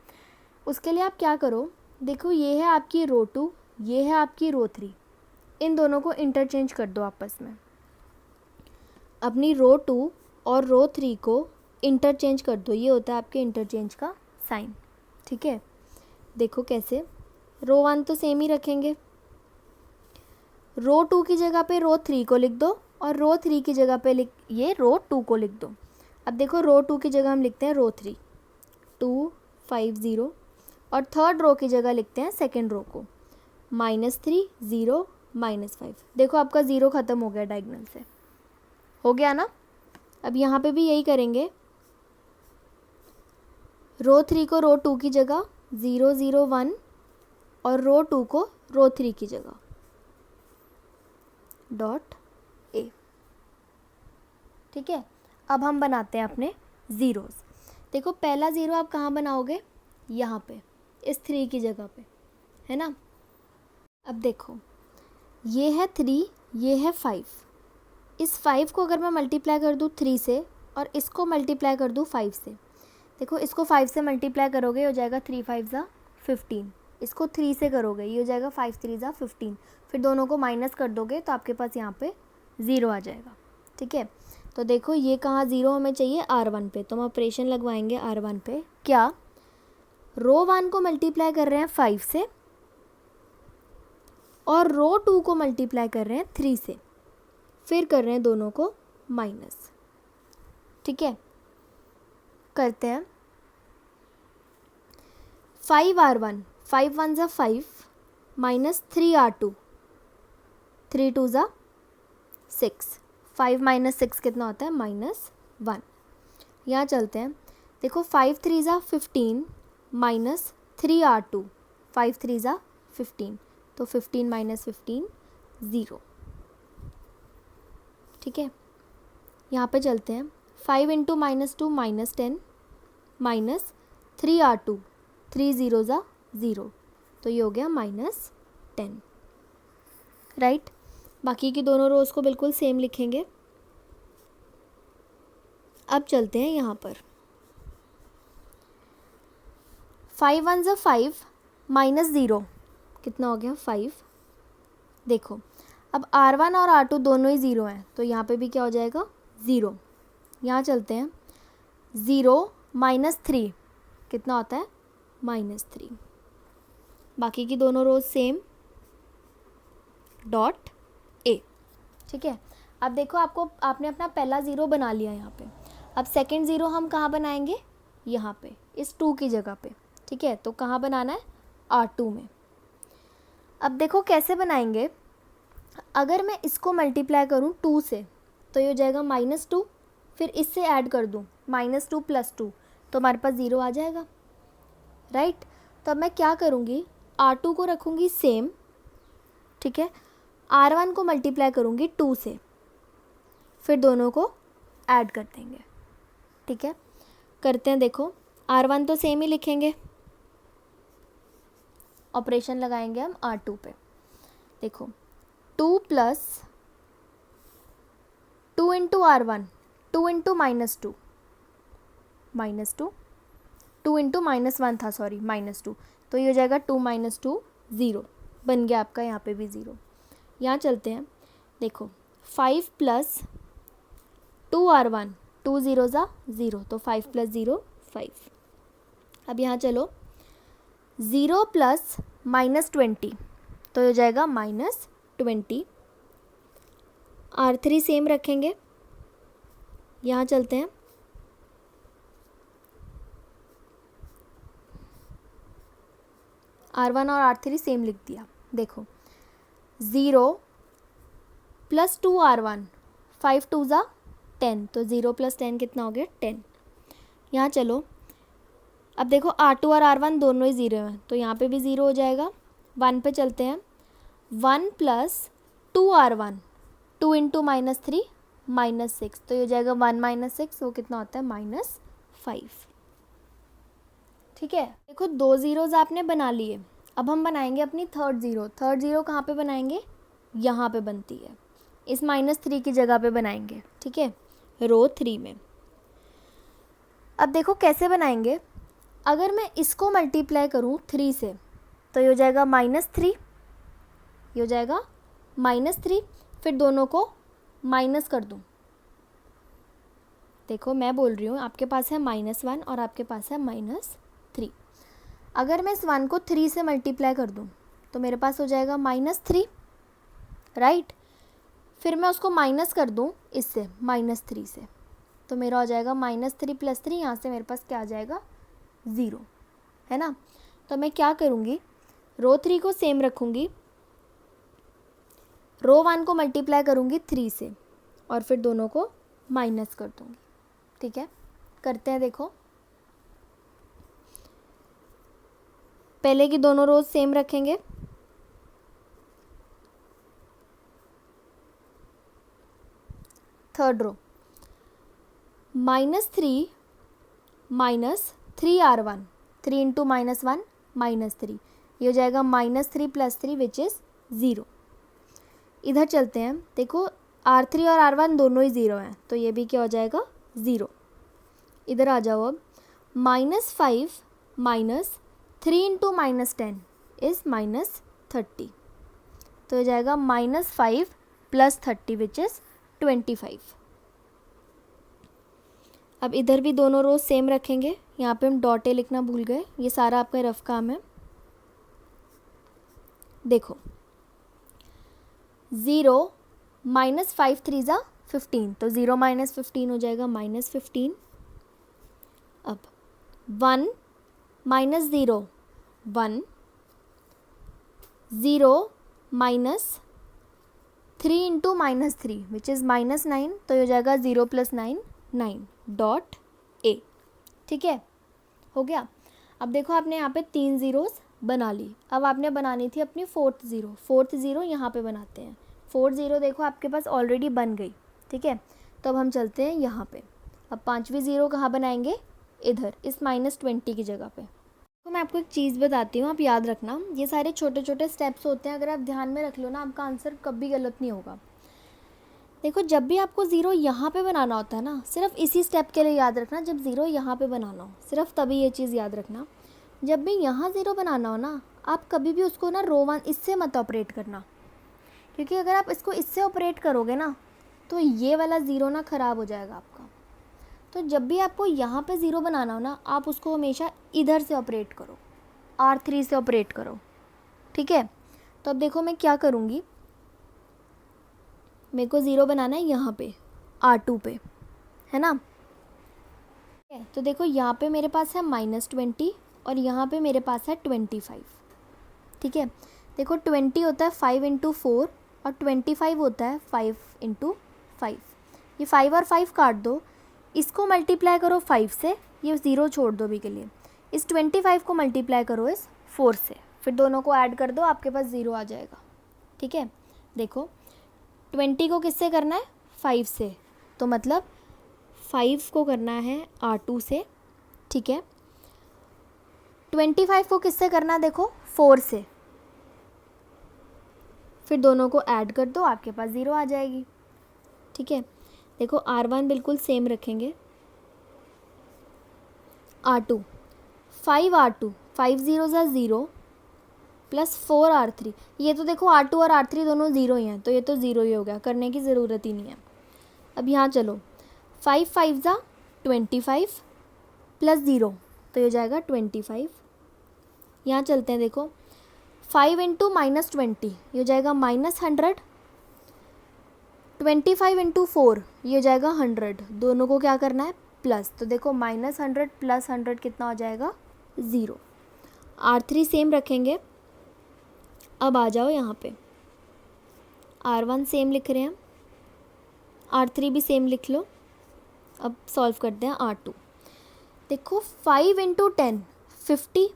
उसके लिए आप क्या करो, देखो ये है आपकी रो 2, ये है आपकी रो 3, इन दोनों को इंटरचेंज कर दो आपस में। अपनी रो 2 और रो 3 को इंटरचेंज कर दो, ये होता है आपके इंटरचेंज का साइन। ठीक है, देखो कैसे, रो 1 तो सेम ही रखेंगे, रो 2 की जगह पे रो 3 को लिख दो और रो 3 की जगह पे ये रो 2 को लिख दो। अब देखो रो 2 की जगह हम लिखते हैं रो 3, 2 5 0, और थर्ड रो की जगह लिखते हैं सेकेंड रो को -3 0 -5। देखो आपका 0 ख़त्म हो गया डायगोनल से, हो गया ना। अब यहाँ पे भी यही करेंगे, रो 3 को रो 2 की जगह 0 0 1, और रो 2 को रो 3 की जगह डॉट ए। ठीक है, अब हम बनाते हैं अपने ज़ीरोज़। देखो पहला ज़ीरो आप कहाँ बनाओगे, यहाँ पे इस 3 की जगह पे, है ना। अब देखो ये है 3, ये है 5, इस 5 को अगर मैं मल्टीप्लाई कर दूँ 3 से और इसको मल्टीप्लाई कर दूँ 5 से, देखो इसको 5 से मल्टीप्लाई करोगे हो जाएगा 3 5 ज़ा 15, इसको 3 से करोगे ये हो जाएगा 5 3 ज़ा 15, फिर दोनों को माइनस कर दोगे तो आपके पास यहाँ पे 0 आ जाएगा। ठीक है, तो देखो ये कहाँ 0 हमें चाहिए, R1 पे, तो हम ऑपरेशन लगवाएंगे R1 पे। क्या, रो 1 को मल्टीप्लाई कर रहे हैं 5 से और रो 2 को मल्टीप्लाई कर रहे हैं 3 से, फिर कर रहे हैं दोनों को माइनस। ठीक है, करते हैं 5R1, 5 1 ज़ा 5 माइनस 3R2, 3 2 ज़ा 6, 5 माइनस 6 कितना होता है, -1। यहाँ चलते हैं, देखो 5 3 ज़ा 15 माइनस 3R2, 5 3 ज़ा 15, तो 15 माइनस 15 0। ठीक है, यहाँ पे चलते हैं, 5 इंटू -2 -10 माइनस 3R2, 3 0 ज़ा 0, तो ये हो गया -10। राइट, बाकी की दोनों रोज़ को बिल्कुल सेम लिखेंगे। अब चलते हैं यहाँ पर, 5 1 ज़ा 5 -0 कितना हो गया 5। देखो अब R1 और R2 दोनों ही 0 हैं, तो यहाँ पे भी क्या हो जाएगा 0। यहाँ चलते हैं, 0 -3 कितना होता है -3, बाकी की दोनों रोज सेम, डॉट ए। ठीक है, अब देखो आपने अपना पहला 0 बना लिया यहाँ पे। अब सेकंड 0 हम कहाँ बनाएंगे, यहाँ पे इस 2 की जगह पे। ठीक है, तो कहाँ बनाना है, R2 में। अब देखो कैसे बनाएंगे, अगर मैं इसको मल्टीप्लाई करूँ 2 से तो ये हो जाएगा -2, फिर इससे ऐड कर दूँ -2 + 2, तो हमारे पास 0 आ जाएगा। राइट, तो अब मैं क्या करूँगी, R2 को रखूँगी सेम। ठीक है, R1 को मल्टीप्लाई करूँगी 2 से, फिर दोनों को ऐड कर देंगे। ठीक है, करते हैं, देखो R1 तो सेम ही लिखेंगे, ऑपरेशन लगाएंगे हम R2 पे। देखो 2 + 2 इंटू R1, 2 इंटू -2, -2, 2 इंटू -1 था, सॉरी -2, तो ये हो जाएगा 2 - 2 0, बन गया आपका यहाँ पे भी 0। यहाँ चलते हैं, देखो 5 + 2R1, 2 0 ज़ा 0, तो 5 + 0 5। अब यहाँ चलो 0 + -20, तो हो जाएगा -20। R3 सेम रखेंगे। यहाँ चलते हैं, R1 और R3 सेम लिख दिया। देखो 0 + 2R1, 5 2 ज़ा 10, तो 0 + 10 कितना हो गया 10। यहाँ चलो, अब देखो R2 और R1 दोनों ही 0 हैं, तो यहाँ पे भी 0 हो जाएगा। 1 पे चलते हैं, 1 + 2R1, 2 इंटू -3 -6, तो ये हो जाएगा 1 - 6, वो कितना होता है -5। ठीक है, देखो 2 ज़ीरोज़ आपने बना लिए। अब हम बनाएंगे अपनी थर्ड ज़ीरो। थर्ड ज़ीरो कहाँ पे बनाएंगे, यहाँ पे बनती है, इस -3 की जगह पे बनाएंगे। ठीक है, रो 3 में। अब देखो कैसे बनाएंगे, अगर मैं इसको मल्टीप्लाई करूँ 3 से तो ये हो जाएगा -3, ये हो जाएगा -3, फिर दोनों को माइनस कर दूँ। देखो मैं बोल रही हूँ, आपके पास है -1 और आपके पास है -3। अगर मैं इस 1 को 3 से मल्टीप्लाई कर दूँ तो मेरे पास हो जाएगा -3, राइट। फिर मैं उसको माइनस कर दूँ इससे, -3 से, तो मेरा हो जाएगा -3 + 3, यहाँ से मेरे पास क्या आ जाएगा 0, है ना। तो मैं क्या करूँगी, रो 3 को सेम रखूँगी, रो 1 को मल्टीप्लाई करूँगी 3 से और फिर दोनों को माइनस कर दूँगी। ठीक है, करते हैं। देखो पहले की दोनों रोज सेम रखेंगे, थर्ड रो -3 - 3r1, 3 × -1 -3, ये हो जाएगा -3 + 3 विच इज़ 0। इधर चलते हैं, देखो r3 और r1 दोनों ही 0 हैं, तो ये भी क्या हो जाएगा 0। इधर आ जाओ अब, -5 - 3 × -10 इज़ -30, तो हो जाएगा -5 + 30 विच इज़ 25। अब इधर भी दोनों रोज सेम रखेंगे, यहाँ पे हम डॉटे लिखना भूल गए, ये सारा आपका रफ काम है। देखो 0 -5 3 = 15, तो 0 - 15 हो जाएगा -15। अब 1 - 0 1, 0 - 3 × -3 विच इज़ -9, तो ये हो जाएगा 0 + 9 9 डॉट a। ठीक है, हो गया। अब देखो आपने यहाँ पे 3 ज़ीरोज़ बना ली, अब आपने बनानी थी अपनी फोर्थ ज़ीरो यहाँ पे बनाते हैं। फोर्थ ज़ीरो देखो आपके पास ऑलरेडी बन गई। ठीक है, तो अब हम चलते हैं यहाँ पे। अब 5वीं ज़ीरो कहाँ बनाएंगे, इधर इस -20 की जगह पे। तो मैं आपको एक चीज़ बताती हूँ, आप याद रखना, ये सारे छोटे छोटे स्टेप्स होते हैं, अगर आप ध्यान में रख लो ना, आपका आंसर कभी गलत नहीं होगा। देखो जब भी आपको ज़ीरो यहाँ पे बनाना होता है ना, सिर्फ इसी स्टेप के लिए याद रखना, जब ज़ीरो यहाँ पे बनाना हो, सिर्फ तभी ये चीज़ याद रखना। जब भी यहाँ ज़ीरो बनाना हो ना, आप कभी भी उसको ना रो 1 इससे मत ऑपरेट करना, क्योंकि अगर आप इसको इससे ऑपरेट करोगे ना, तो ये वाला ज़ीरो ना ख़राब हो जाएगा आपका। तो जब भी आपको यहाँ पे ज़ीरो बनाना हो ना, आप उसको हमेशा इधर से ऑपरेट करो, R3 से ऑपरेट करो। ठीक है, तो अब देखो मैं क्या करूँगी, मेरे को ज़ीरो बनाना है यहाँ पे R2 पे, है ना। तो देखो यहाँ पे मेरे पास है -20 और यहाँ पे मेरे पास है 25। ठीक है, देखो 20 होता है 5 × 4 और 25 होता है 5 × 5। ये 5 और 5 काट दो, इसको मल्टीप्लाई करो 5 से, ये ज़ीरो छोड़ दो अभी के लिए। इस 25 को मल्टीप्लाई करो इस 4 से, फिर दोनों को ऐड कर दो, आपके पास ज़ीरो आ जाएगा। ठीक है, देखो 20 को किससे करना है, 5 से, तो मतलब 5 को करना है R2 से। ठीक है, 25 को किससे करना है, देखो 4 से, फिर दोनों को ऐड कर दो, आपके पास ज़ीरो आ जाएगी। ठीक है, देखो R1 बिल्कुल सेम रखेंगे, R2 5R2, 5 ज़ीरो ज़ा 0 + 4R3, ये तो देखो R2 और R3 दोनों ज़ीरो ही हैं, तो ये तो ज़ीरो ही हो गया, करने की ज़रूरत ही नहीं है। अब यहाँ चलो 5 5 ज़ा 25 + 0, तो ये हो जाएगा 25। यहाँ चलते हैं, देखो 5 × -20, ये हो जाएगा -100, 25 × 4, ये हो जाएगा 100, दोनों को क्या करना है प्लस, तो देखो -100 + 100 कितना हो जाएगा 0। R3 सेम रखेंगे। अब आ जाओ यहाँ पे, R1 सेम लिख रहे हैं, R3 भी सेम लिख लो। अब सॉल्व करते हैं R2। देखो 5 × 10 50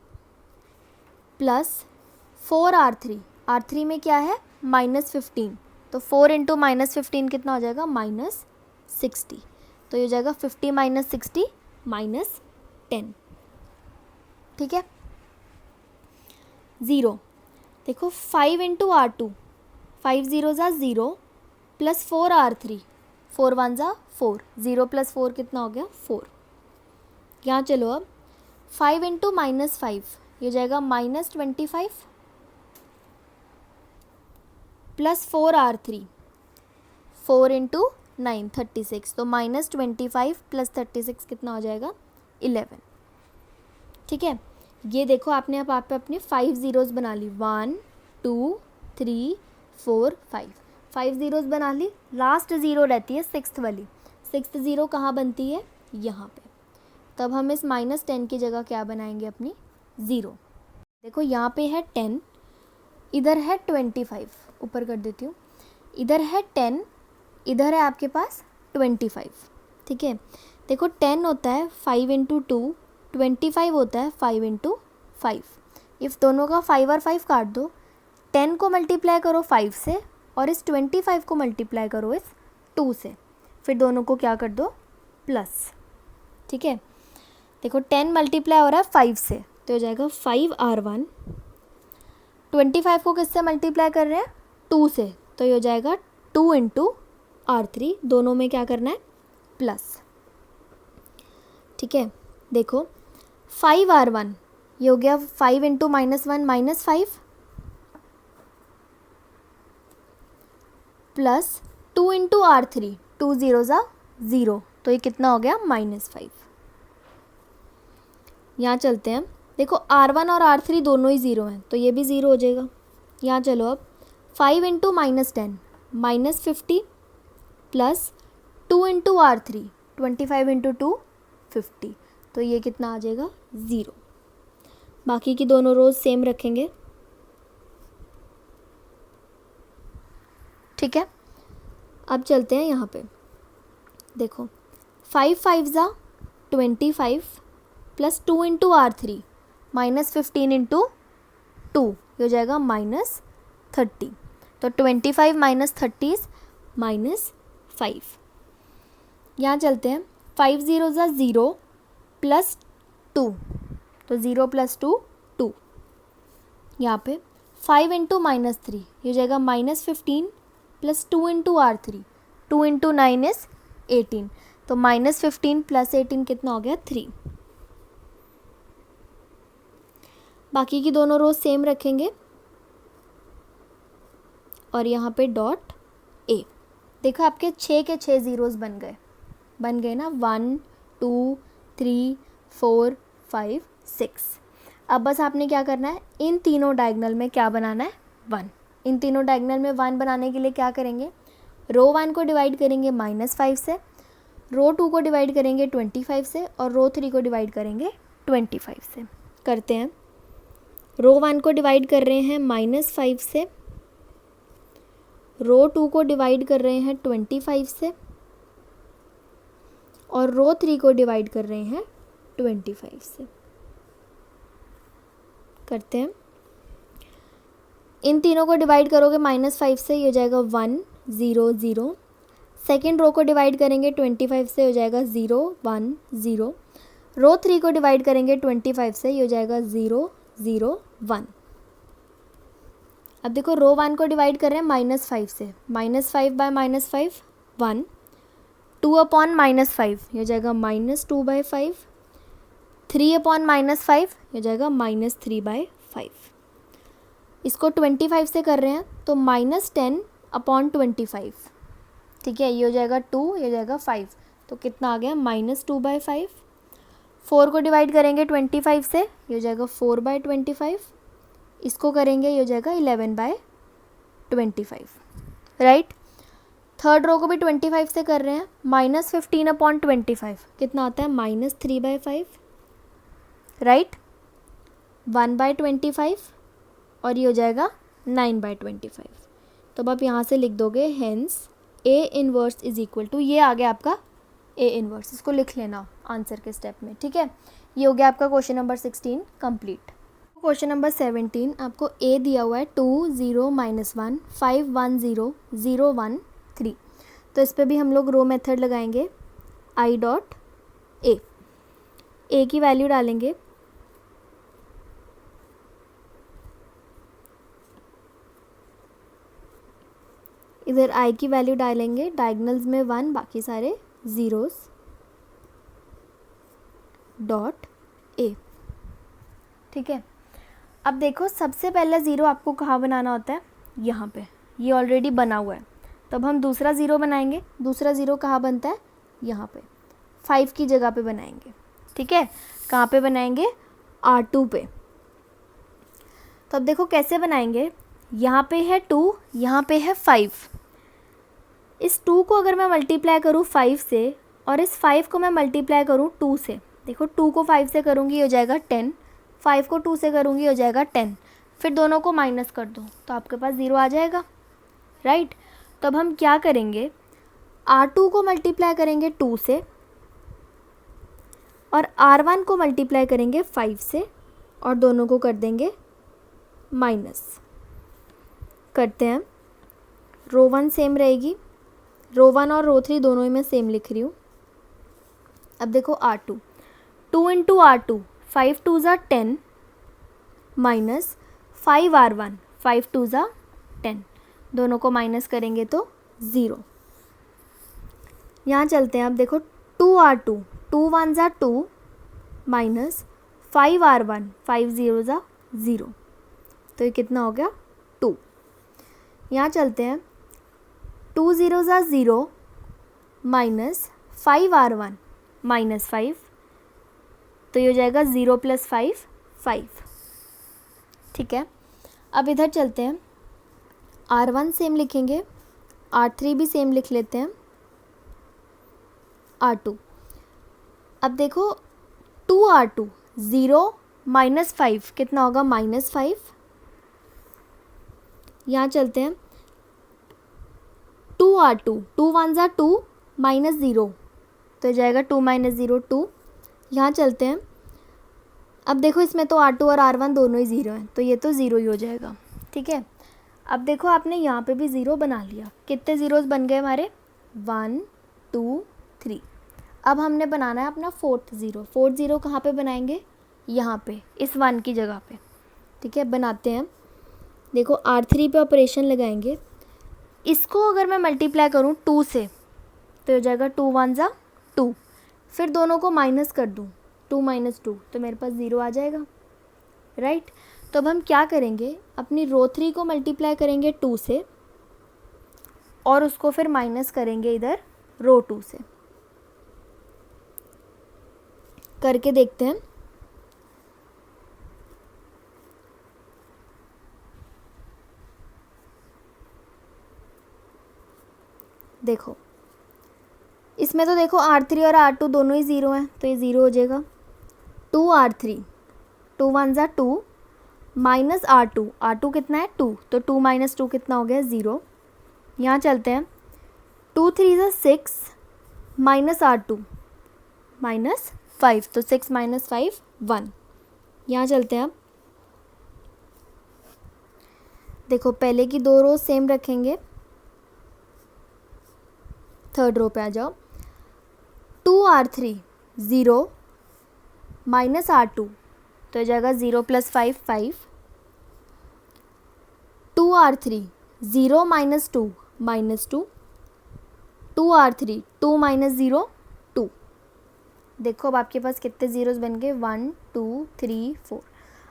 + 4R3, R3 में क्या है -15, तो 4 × -15 कितना हो जाएगा -60, तो ये हो जाएगा 50 - 60 -10। ठीक है, 0, देखो 5 × R2, 5 ज़ीरो ज़ा 0 + 4R3, 4 1 ज़ा 4, 0 + 4 कितना हो गया 4। यहाँ चलो अब 5 × -5, ये हो जाएगा -25 + 4R3, 4 × 9 36, तो -25 + 36 कितना हो जाएगा 11। ठीक है, ये देखो आपने अब आप अपने 5 ज़ीरोज़ बना ली, 1 2 3 4 5 ज़ीरोज़ बना ली। लास्ट ज़ीरो रहती है 6th वाली, सिक्स्थ ज़ीरो कहाँ बनती है, यहाँ पे। तब हम इस -10 की जगह क्या बनाएंगे अपनी, ज़ीरो। देखो यहाँ पे है 10, इधर है 25, ऊपर कर देती हूँ, इधर है 10, इधर है आपके पास 25, ठीक है। देखो 10 होता है 5 इंटू 2, 25 होता है 5 इंटू 5। इफ़ दोनों का 5 और 5 काट दो, 10 को मल्टीप्लाई करो 5 से और इस 25 को मल्टीप्लाई करो इस 2 से, फिर दोनों को क्या कर दो, प्लस, ठीक है। देखो 10 मल्टीप्लाई हो रहा है 5 से, तो हो जाएगा 5R1। 25 को किससे मल्टीप्लाई कर रहे हैं, 2 से, तो ये हो जाएगा 2 इंटू R3, दोनों में क्या करना है, प्लस, ठीक है। देखो 5R1 ये हो गया 5 into -1 -5 plus 2 into R3, 2 zero ज़ा ज़ीरो, तो ये कितना हो गया, -5। यहाँ चलते हैं, देखो R1 और R3 दोनों ही ज़ीरो हैं, तो ये भी ज़ीरो हो जाएगा। यहाँ चलो अब 5 into -10 -50 plus 2 into R3 25 into 2 50, तो ये कितना आ जाएगा, ज़ीरो। बाकी की दोनों रोज सेम रखेंगे, ठीक है। अब चलते हैं यहाँ पे, देखो 5 5 ज़ा 25 प्लस 2 इंटू R3 -15 इंटू 2, ये हो जाएगा -30, तो 25 -30 इज -5। यहाँ चलते हैं 5 ज़ीरो ज़ा ज़ीरो प्लस 2, तो 0 प्लस 2 2। यहाँ पे 5 इंटू -3, ये हो जाएगा -15 plus 2 into R3, 2 into 9 is 18, तो -15 प्लस 18 कितना हो गया, 3। बाकी की दोनों रोज सेम रखेंगे और यहाँ पे डॉट ए। देखो आपके 6 के 6 ज़ीरोज़ बन गए ना, 1 2 3 4 5 6। अब बस आपने क्या करना है, इन तीनों डायगोनल में क्या बनाना है, 1। इन तीनों डायगोनल में 1 बनाने के लिए क्या करेंगे, रो 1 को डिवाइड करेंगे -5 से, रो 2 को डिवाइड करेंगे 25 से और रो 3 को डिवाइड करेंगे 25 से। करते हैं, रो 1 को डिवाइड कर रहे हैं -5 से, रो 2 को डिवाइड कर रहे हैं 25 से और रो 3 को डिवाइड कर रहे हैं 25 से। करते हैं, इन तीनों को डिवाइड करोगे -5 से, ये हो जाएगा 1 0 0। सेकेंड रो को डिवाइड करेंगे 25 से, हो जाएगा 0 1 0। रो 3 को डिवाइड करेंगे 25 से, ये हो जाएगा 0 0 1। अब देखो रो 1 को डिवाइड कर रहे हैं -5 से, -5 बाय -5 1, 2 अपॉन -5 ये हो जाएगा -2/5, 3 अपॉन -5 ये हो जाएगा -3/5। इसको 25 से कर रहे हैं तो -10 अपॉन 25, ठीक है, ये हो जाएगा 2, ये हो जाएगा 5, तो कितना आ गया, -2/5। 4 को डिवाइड करेंगे 25 से, ये हो जाएगा 4/25। इसको करेंगे, ये हो जाएगा 11/25, राइट। थर्ड रो को भी 25 से कर रहे हैं, -15 अपॉन 25 कितना आता है, -3/5, राइट, 1/25 और ये हो जाएगा 9/25। तो अब आप यहाँ से लिख दोगे hence A inverse is equal to, ये आ गया आपका A इनवर्स, इसको लिख लेना आंसर के स्टेप में, ठीक है। ये हो गया आपका question number 16 complete. Question number 17 आपको A दिया हुआ है 2 0 -1 5 1 0 0 1 3, तो इस पर भी हम लोग रो मेथड लगाएंगे, I डॉट A, A की वैल्यू डालेंगे, इधर I की वैल्यू डालेंगे, डायगोनल्स में 1 बाकी सारे ज़ीरोज़, डॉट A, ठीक है। अब देखो सबसे पहला ज़ीरो आपको कहाँ बनाना होता है, यहाँ पे, ये ऑलरेडी बना हुआ है, तो अब हम दूसरा ज़ीरो बनाएंगे। दूसरा ज़ीरो कहाँ बनता है, यहाँ पे 5 की जगह पे बनाएंगे, ठीक है। कहाँ पे बनाएंगे, R2 पे। तो अब देखो कैसे बनाएंगे, यहाँ पे है 2, यहाँ पे है 5, इस 2 को अगर मैं मल्टीप्लाई करूँ 5 से और इस 5 को मैं मल्टीप्लाई करूँ 2 से, देखो 2 को 5 से करूँगी हो जाएगा 10, 5 को 2 से करूँगी हो जाएगा 10, फिर दोनों को माइनस कर दो तो आपके पास 0 आ जाएगा, राइट। तो अब हम क्या करेंगे, R2 को मल्टीप्लाई करेंगे 2 से और R1 को मल्टीप्लाई करेंगे 5 से और दोनों को कर देंगे माइनस। करते हैं, रो 1 सेम रहेगी, रो 1 और रो 3 दोनों ही मैं सेम लिख रही हूँ। अब देखो R2, 2 इंटू R2, 5 2 ज़ा 10 माइनस 5 R1, 5 2 ज़ा 10, दोनों को माइनस करेंगे तो 0। यहाँ चलते हैं, अब देखो 2 R2, 2 1 ज़ा 2 माइनस 5 R1, 5 0 ज़ा 0, तो ये कितना हो गया 2। यहाँ चलते हैं, 2 0 ज़ा 0 माइनस 5 R1 माइनस 5, तो ये हो जाएगा 0 + 5 5, ठीक है। अब इधर चलते हैं, R1 सेम लिखेंगे, R3 भी सेम लिख लेते हैं, R2। अब देखो 2 R2, 0 माइनस 5 कितना होगा -5। यहाँ चलते हैं, 2 R2, 2 1 ज़ा 2 माइनस 0, तो जाएगा 2 - 0 2। यहाँ चलते हैं, अब देखो इसमें तो R2 और R1 दोनों ही 0 हैं, तो ये तो 0 ही हो जाएगा, ठीक है। अब देखो आपने यहाँ पे भी 0 बना लिया, कितने ज़ीरोज़ बन गए हमारे, 1 2 3। अब हमने बनाना है अपना फोर्थ ज़ीरो कहाँ पे बनाएंगे, यहाँ पे इस 1 की जगह पे, ठीक है। बनाते हैं, देखो R3 पे ऑपरेशन लगाएंगे, इसको अगर मैं मल्टीप्लाई करूँ 2 से तो हो जाएगा 2 1 ज़ा 2, फिर दोनों को माइनस कर दूँ 2 - 2, तो मेरे पास 0 आ जाएगा, राइट। तो अब हम क्या करेंगे, अपनी रो 3 को मल्टीप्लाई करेंगे 2 से और उसको फिर माइनस करेंगे इधर रो 2 से। करके देखते हैं, देखो इसमें तो देखो R3 और R2 दोनों ही 0 हैं, तो ये 0 हो जाएगा। 2 R3, 2 1 ज़ा 2 माइनस R2, R2 कितना है 2, तो 2 - 2 कितना हो गया 0। यहाँ चलते हैं, 2 3 ज़ा 6 माइनस R2 माइनस 5, तो 6 - 5 1। यहाँ चलते हैं, देखो पहले की 2 रो सेम रखेंगे, थर्ड रो पे आ जाओ, 2 R3 0 माइनस R2, तो हो जाएगा 0 + 5 5। 2 R3 0 - 2 -2, 2 R3 2 - 0 2। देखो अब आपके पास कितने ज़ीरोज़ बन गए, 1 2 3 4।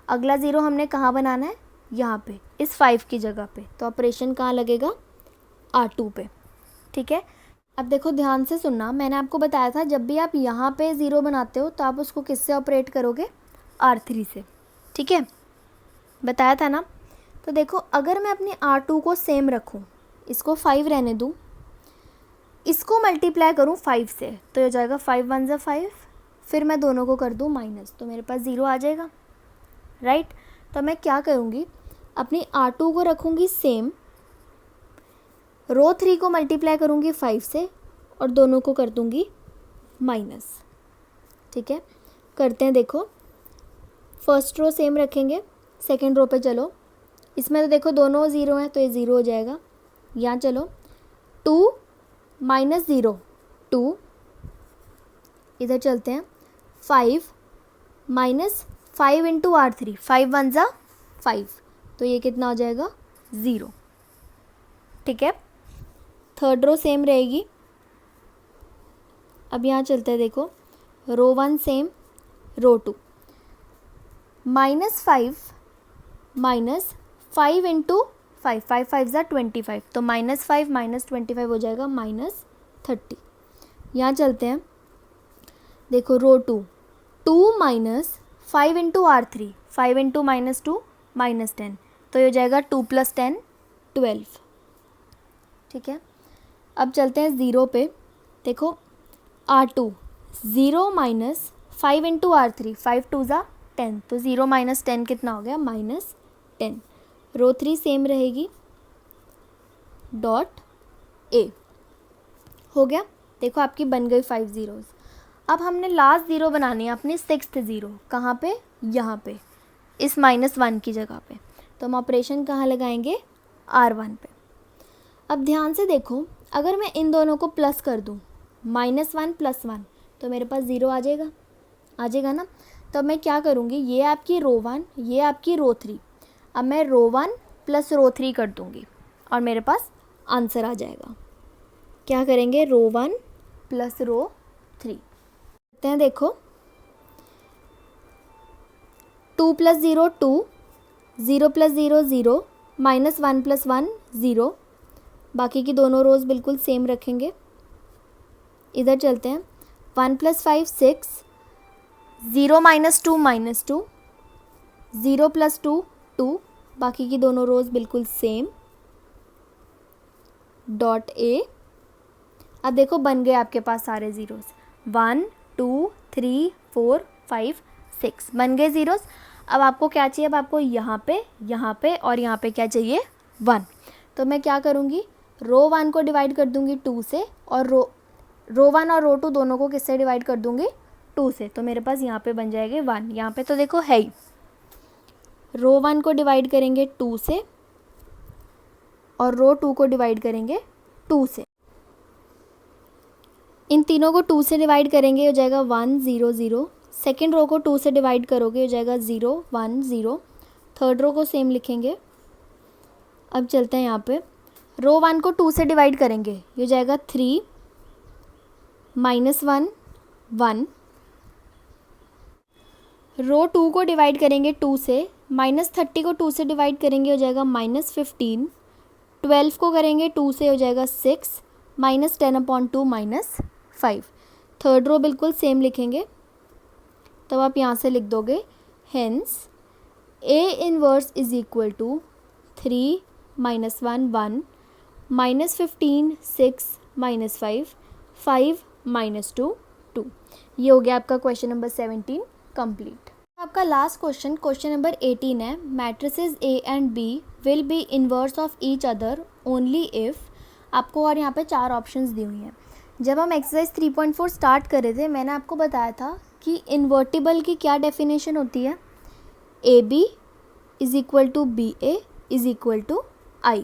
अगला ज़ीरो हमने कहाँ बनाना है, यहाँ पे इस 5 की जगह पे, तो ऑपरेशन कहाँ लगेगा, R2 पे, ठीक है। अब देखो ध्यान से सुनना, मैंने आपको बताया था जब भी आप यहाँ पे 0 बनाते हो तो आप उसको किससे ऑपरेट करोगे, R3 से, ठीक है, बताया था ना। तो देखो अगर मैं अपने R2 को सेम रखूँ, इसको 5 रहने दूँ, इसको मल्टीप्लाई करूँ 5 से, तो हो जाएगा 5 1 ज़ा 5, फिर मैं दोनों को कर दूँ माइनस, तो मेरे पास 0 आ जाएगा, राइट। तो मैं क्या करूँगी, अपनी R2 को रखूँगी सेम, रो 3 को मल्टीप्लाई करूँगी 5 से और दोनों को कर दूँगी माइनस, ठीक है। करते हैं, देखो फर्स्ट रो सेम रखेंगे, सेकंड रो पे चलो, इसमें तो देखो दोनों 0 हैं, तो ये 0 हो जाएगा। यहाँ चलो 2 - 0 2, इधर चलते हैं, 5 - 5 इंटू R3, 5 1 ज़ा 5, तो ये कितना हो जाएगा 0, ठीक है। थर्ड रो सेम रहेगी। अब यहाँ चलते हैं, देखो रो 1 सेम, रो 2, -5 - 5 इंटू 5, 5 5 ज़ा 25, तो -5 - 25 हो जाएगा -30। यहाँ चलते हैं, देखो रो 2, 2 - 5 इंटू R3, 5 इंटू -2 -10, तो ये हो जाएगा 2 + 10 12, ठीक है। अब चलते हैं 0 पे, देखो R2, 0 minus 5 into R3, 5 to ज़ा 10, तो 0 माइनस 10 कितना हो गया, -10। रो 3 सेम रहेगी, डॉट ए हो गया। देखो आपकी बन गई 5 ज़ीरोज़। अब हमने लास्ट ज़ीरो बनानी है अपनी 6th ज़ीरो, कहाँ पे, यहाँ पे, इस -1 की जगह पे। तो हम ऑपरेशन कहाँ लगाएंगे, R1 पे। अब ध्यान से देखो, अगर मैं इन दोनों को प्लस कर दूँ, -1 + 1, तो मेरे पास 0 आ जाएगा ना। तो मैं क्या करूँगी, ये आपकी रो 1, ये आपकी रो 3, अब मैं रो 1 + रो 3 कर दूँगी और मेरे पास आंसर आ जाएगा। क्या करेंगे, रो 1 + रो 3 करते हैं। देखो 2 + 0 2, 0 + 0 0, -1 + 1 0, बाकी की दोनों रोज़ बिल्कुल सेम रखेंगे। इधर चलते हैं, 1 + 5 6, 0 - 2 -2, 0 + 2 2, बाकी की दोनों रोज़ बिल्कुल सेम, डॉट ए। अब देखो बन गए आपके पास सारे ज़ीरोज़, 1 2 3 4 5 6 बन गए ज़ीरोज़। अब आपको क्या चाहिए, अब आपको यहाँ पे और यहाँ पे क्या चाहिए, 1। तो मैं क्या करूँगी, रो 1 को डिवाइड कर दूँगी 2 से, और रो 1 और रो 2 दोनों को किससे डिवाइड कर दूँगी, 2 से। तो मेरे पास यहाँ पे बन जाएगी 1। यहाँ पे तो देखो है ही, रो 1 को डिवाइड करेंगे 2 से और रो 2 को डिवाइड करेंगे 2 से। इन तीनों को 2 से डिवाइड करेंगे, हो जाएगा 1 0 0। सेकेंड रो को 2 से डिवाइड करोगे, हो जाएगा 0 1 0। थर्ड रो को सेम लिखेंगे। अब चलते हैं यहाँ पे, रो 1 को 2 से डिवाइड करेंगे, ये हो जाएगा 3 -1 1। रो 2 को डिवाइड करेंगे 2 से, -30 को 2 से डिवाइड करेंगे, हो जाएगा -15। 12 को करेंगे 2 से, हो जाएगा 6, -10/2 -5। थर्ड रो बिल्कुल सेम लिखेंगे, तब आप यहाँ से लिख दोगे, hence A inverse is equal to 3 -1 1, -15 6 -5 5 -2 2। ये हो गया आपका क्वेश्चन नंबर 17 कंप्लीट। आपका लास्ट क्वेश्चन नंबर 18 है, matrices A and B will be inverse of each other only if. आपको और यहाँ पे 4 ऑप्शंस दी हुई हैं। जब हम एक्सरसाइज 3.4 स्टार्ट कर रहे थे, मैंने आपको बताया था कि इन्वर्टिबल की क्या डेफिनेशन होती है, AB is equal to BA is equal to I,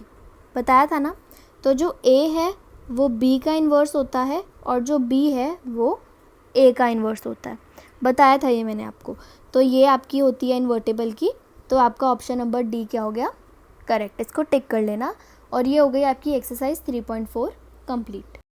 बताया था ना। तो जो A है वो B का इन्वर्स होता है और जो B है वो A का इन्वर्स होता है, बताया था ये मैंने आपको। तो ये आपकी होती है इन्वर्टिबल की। तो आपका ऑप्शन नंबर डी क्या हो गया, करेक्ट। इसको टिक कर लेना। और ये हो गई आपकी एक्सरसाइज 3.4 कंप्लीट।